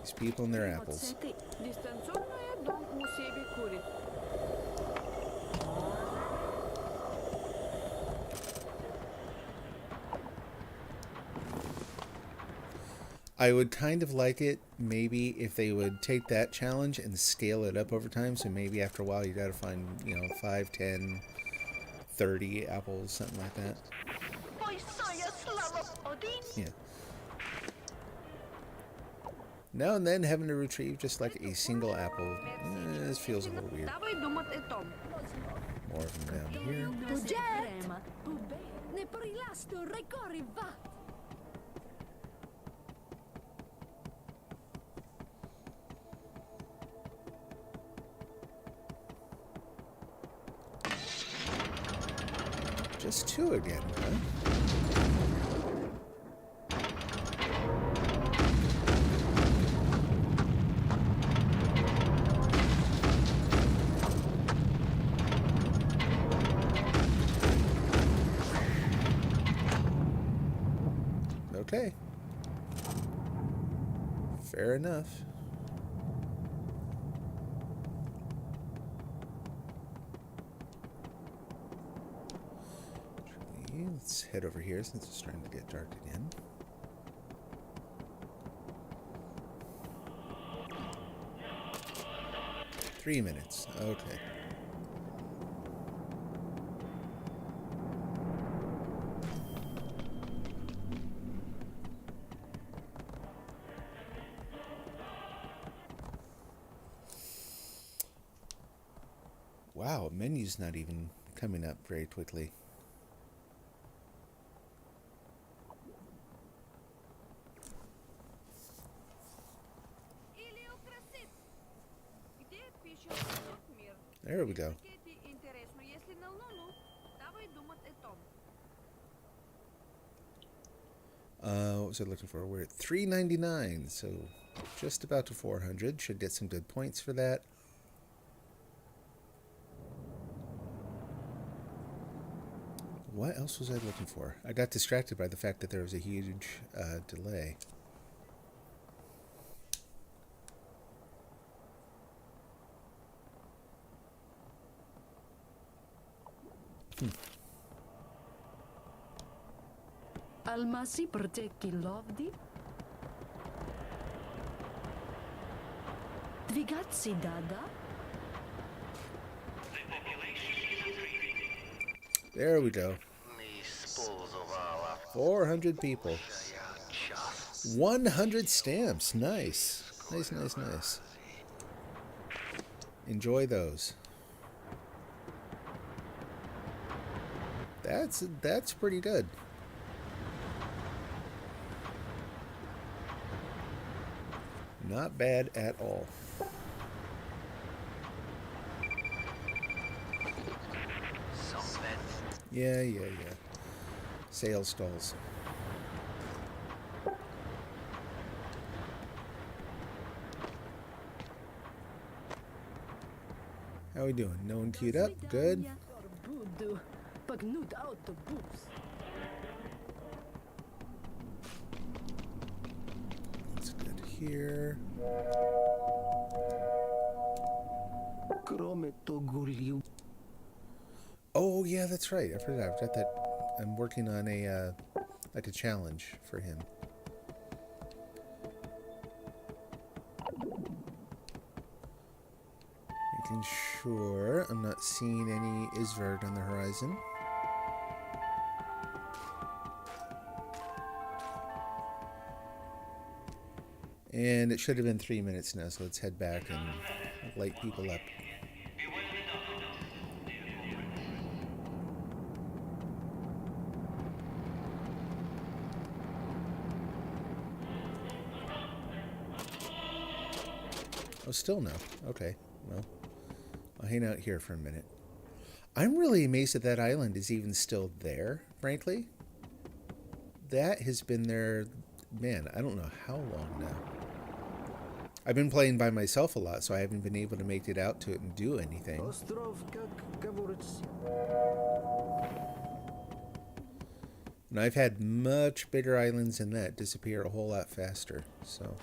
These people and their apples. Otseti. Дистанционно е дом у себе курит. I would kind of like it maybe if they would take that challenge and scale it up over time. So maybe after a while you got to find, 5, 10, 30 apples, something like that. Yeah. Now and then having to retrieve just like a single apple, this feels a little weird. Давай думат е том. More of them down here. Budget. Ne prilasto recorri va. Just 2 again, huh? Okay. Fair enough. Let's head over here since it's starting to get dark again. Three minutes. Okay. Wow, menu's not even coming up very quickly. Или украсит. Где пишет мир? There we go. Тебе интересно, если на Луну, давай думать о том. What was I looking for? We're at 399, so just about to 400. Should get some good points for that. What else was I looking for? I got distracted by the fact that there was a huge delay. Almasi perceki lovdi. Dvigazzi dada. There we go. 400 people. 100 stamps. Nice. Nice, nice, nice. Enjoy those. That's pretty good. Not bad at all. Yeah. Sales stalls. How we doing? No one queued up? Good. Budu. Pagnut autobus. That's good here. Oh yeah, that's right. I forgot. I've got that. I'm working on a like a challenge for him. making sure I'm not seeing any Isverd on the horizon. And it should have been 3 minutes now, so let's head back and light people up. Oh, still no. Okay, well, I'll hang out here for a minute. I'm really amazed that that island is even still there, frankly. That has been there, man, I don't know how long now. I've been playing by myself a lot, so I haven't been able to make it out to it and do anything. And I've had much bigger islands than that disappear a whole lot faster, so...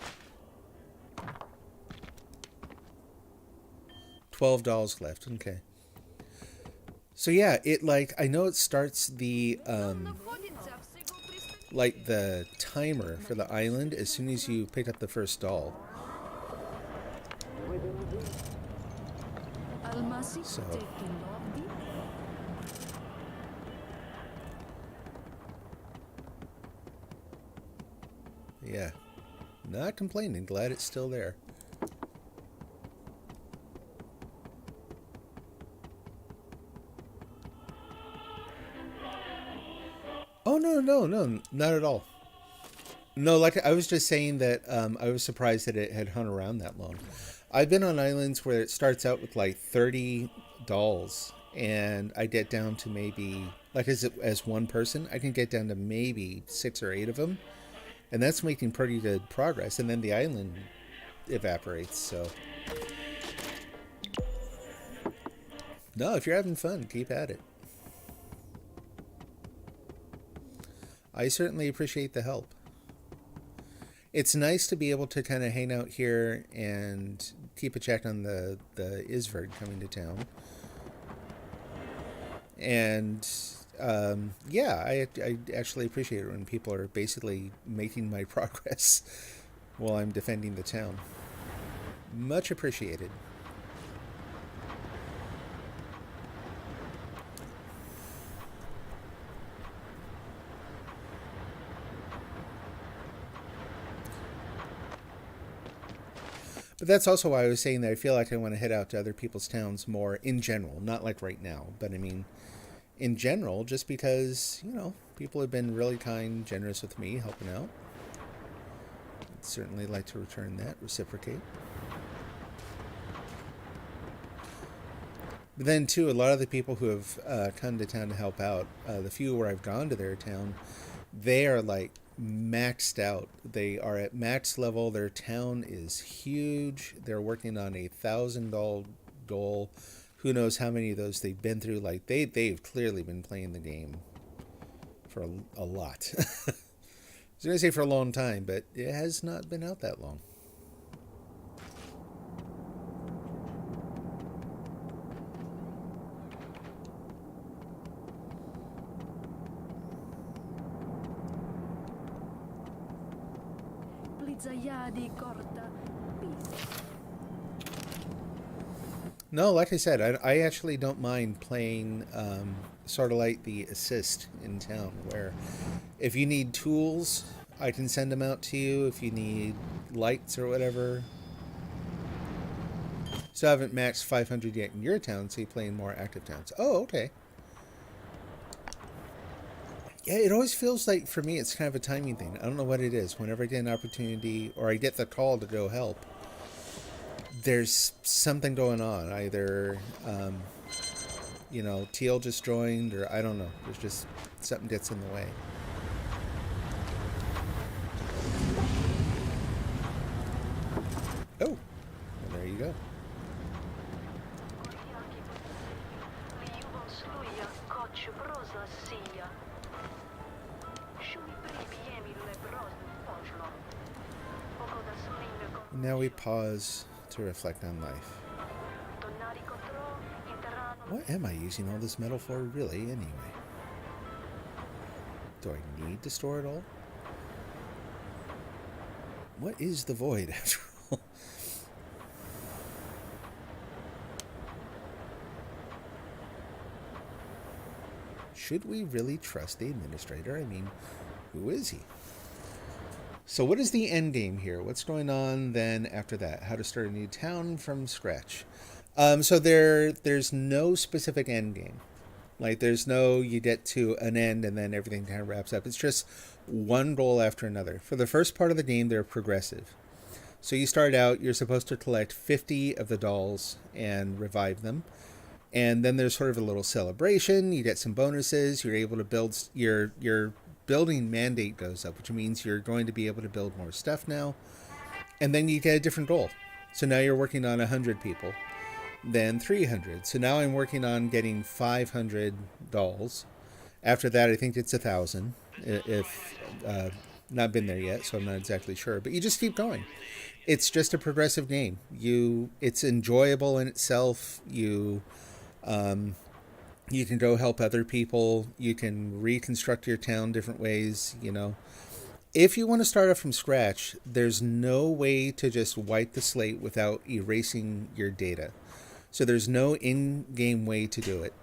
$12 left, okay. So yeah, it like, I know it starts the, like the timer for the island as soon as you pick up the first doll. So, yeah, not complaining, glad it's still there. Oh, no, not at all. No, like I was just saying that I was surprised that it had hung around that long. I've been on islands where it starts out with like 30 dolls, and I get down to maybe, like as one person, I can get down to maybe 6 or 8 of them, and that's making pretty good progress, and then the island evaporates, so... No, if you're having fun, keep at it. I certainly appreciate the help. It's nice to be able to kind of hang out here and keep a check on the Isverd coming to town. And yeah, I actually appreciate it when people are basically making my progress while I'm defending the town. Much appreciated. But that's also why I was saying that I feel like I want to head out to other people's towns more in general. Not like right now, but I mean, in general, just because, you know, people have been really kind, generous with me, helping out. I'd certainly like to return that, reciprocate. But then, too, a lot of the people who have come to town to help out, the few where I've gone to their town, they are like maxed out. They are at max level. Their town is huge. They're working on a $1,000 goal. Who knows how many of those they've been through. Like they've clearly been playing the game for a lot. I was going to say for a long time, but it has not been out that long. No, like I said, I actually don't mind playing sort of like the assist in town, where if you need tools, I can send them out to you. If you need lights or whatever. So I haven't maxed 500 yet in your town, so you're playing more active towns. Oh, okay. Yeah, it always feels like, for me, it's kind of a timing thing. I don't know what it is. Whenever I get an opportunity, or I get the call to go help, there's something going on. Either, you know, Teal just joined, or I don't know. There's just something gets in the way. Oh, well, there you go. Now we pause to reflect on life. What am I using all this metal for, really, anyway? Do I need to store it all? What is the void, after all? should we really trust the administrator? I mean, who is he? So what is the end game here? What's going on then after that? How to start a new town from scratch. So there's no specific end game. Like there's no you get to an end and then everything kind of wraps up. It's just one goal after another. For the first part of the game, they're progressive. So you start out, you're supposed to collect 50 of the dolls and revive them. And then there's sort of a little celebration. You get some bonuses. You're able to build your building mandate goes up, which means you're going to be able to build more stuff now. And then you get a different goal. So now you're working on 100 people, then 300. So now I'm working on getting 500 dolls. After that, I think it's 1,000. If not been there yet, so I'm not exactly sure. But you just keep going. It's just a progressive game. It's enjoyable in itself. You can go help other people. You can reconstruct your town different ways, you know. If you want to start off from scratch, there's no way to just wipe the slate without erasing your data. So there's no in-game way to do it.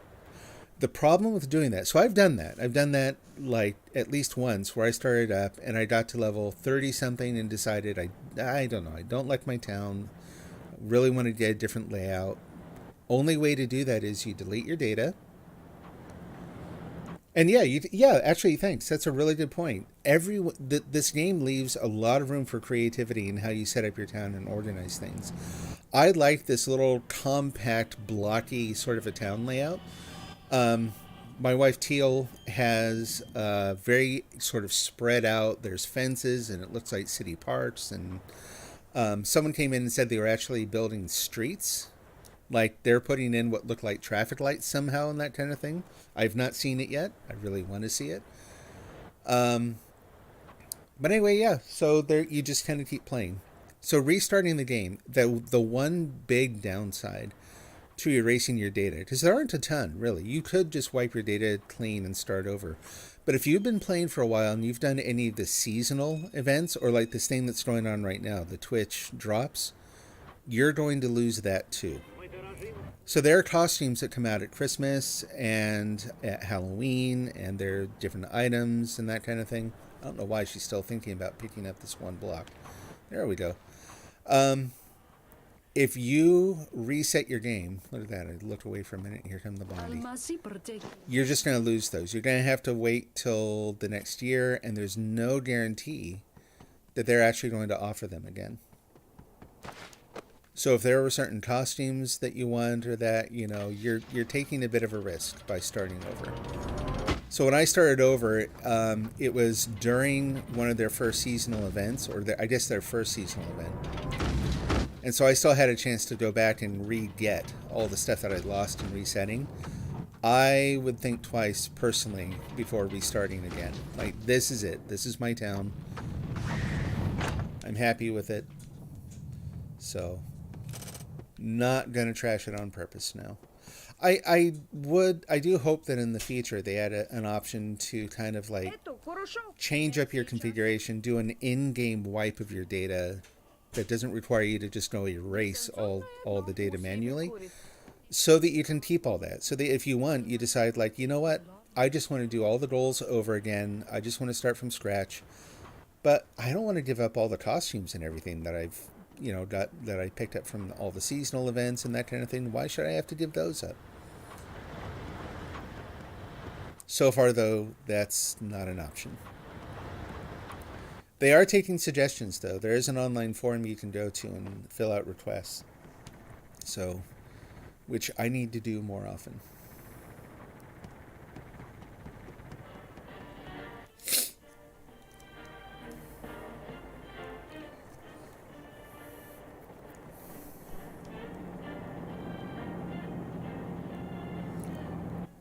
The problem with doing that, so I've done that. I've done that like at least once where I started up and I got to level 30 something and decided I don't know, I don't like my town. Really want to get a different layout. Only way to do that is you delete your data. And actually, thanks. That's a really good point. This game leaves a lot of room for creativity in how you set up your town and organize things. I like this little compact, blocky sort of a town layout. My wife Teal has very sort of spread out. There's fences and it looks like city parks. And someone came in and said they were actually building streets. Like they're putting in what look like traffic lights somehow and that kind of thing. I've not seen it yet. I really want to see it. But anyway, yeah. So there, you just kind of keep playing. So restarting the game, the one big downside to erasing your data, because there aren't a ton, really. You could just wipe your data clean and start over. But if you've been playing for a while and you've done any of the seasonal events, or like this thing that's going on right now, the Twitch drops, you're going to lose that too. So there are costumes that come out at Christmas and at Halloween, and there are different items and that kind of thing. I don't know why she's still thinking about picking up this one block. There we go. If you reset your game, look at that, I looked away for a minute, here come the Bondi. You're just going to lose those. You're going to have to wait till the next year, and there's no guarantee that they're actually going to offer them again. So if there were certain costumes that you want or that, you know, you're taking a bit of a risk by starting over. So when I started over, it was during one of their first seasonal events, or I guess their first seasonal event. And so I still had a chance to go back and re-get all the stuff that I'd lost in resetting. I would think twice, personally, before restarting again. Like, this is it. This is my town. I'm happy with it. So, not going to trash it on purpose now. I do hope that in the future they add an option to kind of like change up your configuration, do an in-game wipe of your data that doesn't require you to just go erase all the data manually, so that you can keep all that. So that if you want, you decide like, you know what, I just want to do all the goals over again. I just want to start from scratch, but I don't want to give up all the costumes and everything that I've got, that I picked up from all the seasonal events and that kind of thing. Why should I have to give those up? So far, though, that's not an option. They are taking suggestions, though. There is an online forum you can go to and fill out requests. So, which I need to do more often.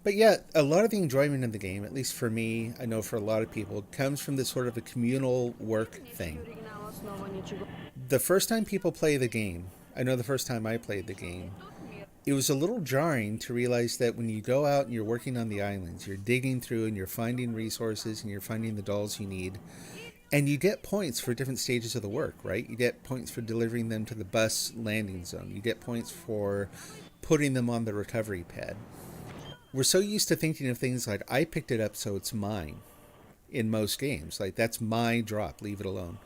But yeah, a lot of the enjoyment in the game, at least for me, I know for a lot of people, comes from this sort of a communal work thing. The first time people play the game, I know the first time I played the game, it was a little jarring to realize that when you go out and you're working on the islands, you're digging through and you're finding resources and you're finding the dolls you need, and you get points for different stages of the work, right? You get points for delivering them to the bus landing zone. You get points for putting them on the recovery pad. we're so used to thinking of things like, I picked it up, so it's mine in most games. Like, that's my drop, leave it alone.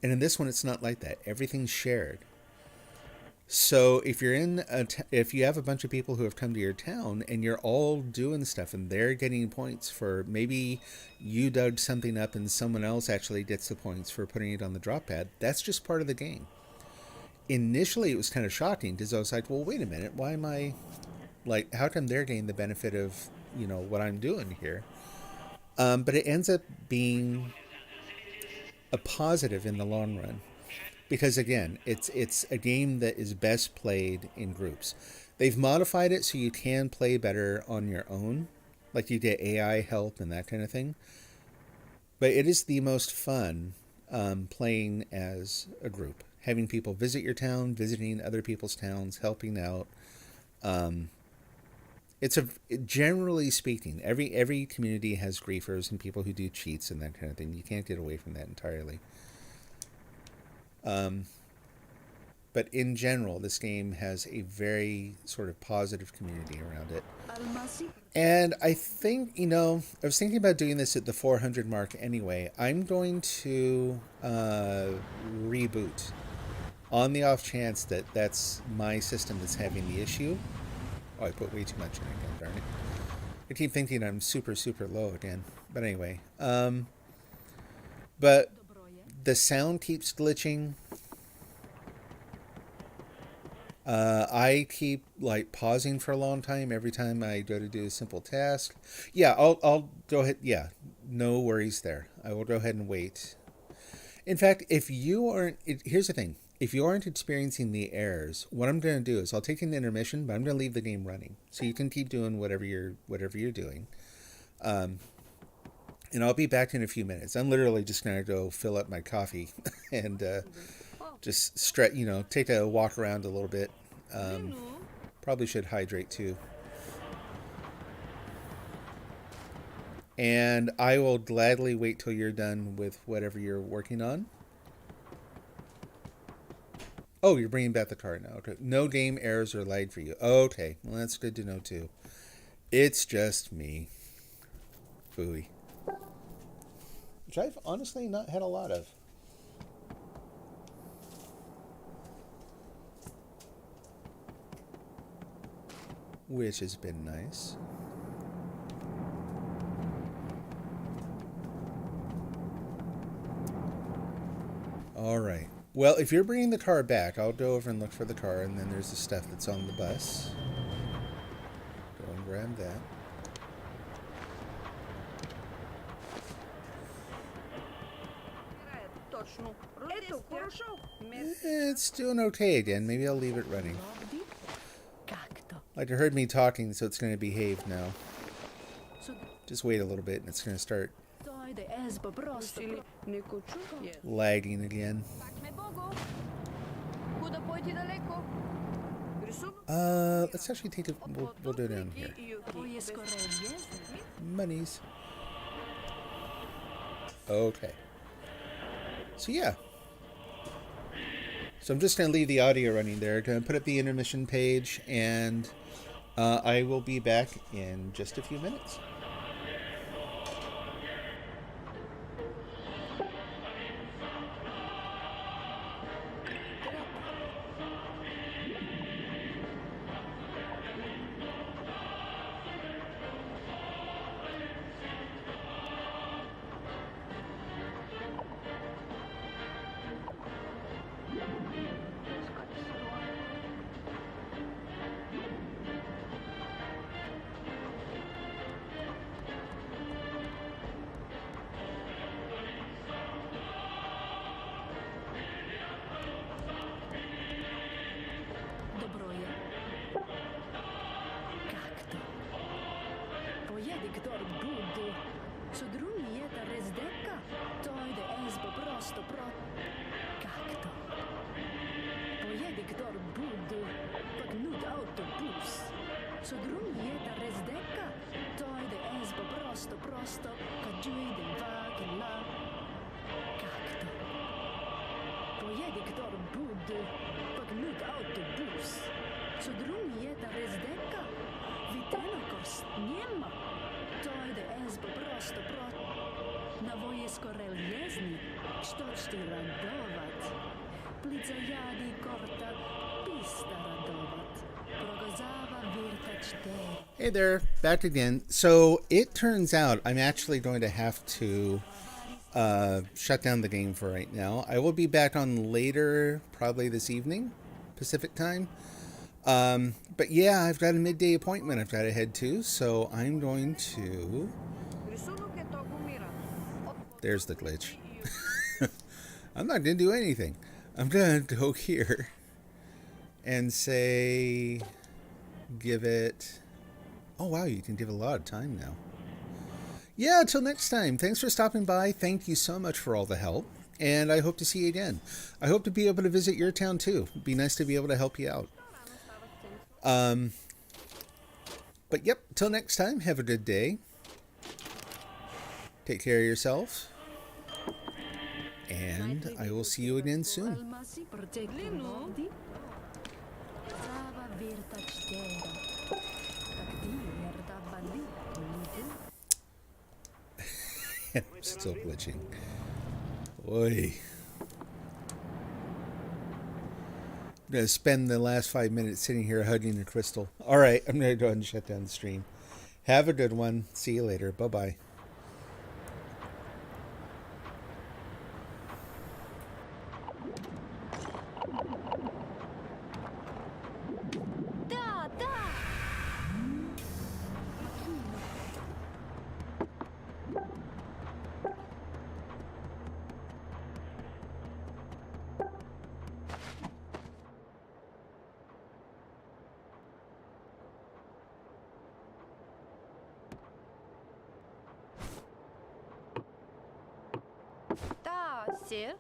And in this one, it's not like that. Everything's shared. So if you're if you have a bunch of people who have come to your town and you're all doing stuff and they're getting points for, maybe you dug something up and someone else actually gets the points for putting it on the drop pad, that's just part of the game. Initially, it was kind of shocking because I was like, well, wait a minute, why am I, like, how come they're getting the benefit of, what I'm doing here? But it ends up being a positive in the long run. Because again, it's a game that is best played in groups. They've modified it so you can play better on your own. Like, you get AI help and that kind of thing. But it is the most fun playing as a group. Having people visit your town, visiting other people's towns, helping out. Generally speaking, every community has griefers and people who do cheats and that kind of thing. You can't get away from that entirely. But in general, this game has a very sort of positive community around it. And I think, I was thinking about doing this at the 400 mark anyway. I'm going to reboot on the off chance that that's my system that's having the issue. Oh, I put way too much in again, darn it. I keep thinking I'm super, super low again. But anyway. But the sound keeps glitching. I keep pausing for a long time every time I go to do a simple task. Yeah, I'll go ahead. Yeah, no worries there. I will go ahead and wait. In fact, if you aren't, here's the thing. If you aren't experiencing the errors, what I'm going to do is I'll take an intermission, but I'm going to leave the game running so you can keep doing whatever you're doing. And I'll be back in a few minutes. I'm literally just going to go fill up my coffee and just stretch, take a walk around a little bit. Probably should hydrate too. And I will gladly wait till you're done with whatever you're working on. Oh, you're bringing back the car now. Okay. No game errors or lag for you. Okay, well, that's good to know too. It's just me. Phooey. Which I've honestly not had a lot of. Which has been nice. All right. Well, if you're bringing the car back, I'll go over and look for the car, and then there's the stuff that's on the bus. Go and grab that. It's doing okay again. Maybe I'll leave it running. Like, it heard me talking, so it's going to behave now. Just wait a little bit, and it's going to start lagging again. Let's actually take it. We'll go down here. Monies. Okay. So yeah. So I'm just going to leave the audio running there. Going to put up the intermission page, and I will be back in just a few minutes. Vitenokos, niema. Toide esbo prosto Navoje skorel jezni, što ti radovat. Plica jadi korta, pista radovat. Progozava virtač te. Hey there, back again. So it turns out I'm actually going to have to shut down the game for right now. I will be back on later, probably this evening, Pacific time. But yeah, I've got a midday appointment I've got to head to, so I'm going to... Рисунок е толкова мирен. There's the glitch. I'm not going to do anything. I'm going to go here and say, give it... Oh, wow, you can give it a lot of time now. Yeah, until next time. Thanks for stopping by. Thank you so much for all the help. And I hope to see you again. I hope to be able to visit your town, too. It'd be nice to be able to help you out. But yep, till next time, have a good day. Take care of yourself. And I will see you again soon. Almasi protekti nordi. Zava virtač tera. Takdi erda bali. I'm still glitching. Oy. I'm going to spend the last 5 minutes sitting here hugging the crystal. All right, I'm going to go ahead and shut down the stream. Have a good one. See you later. Bye-bye. Да, да! Да, сир.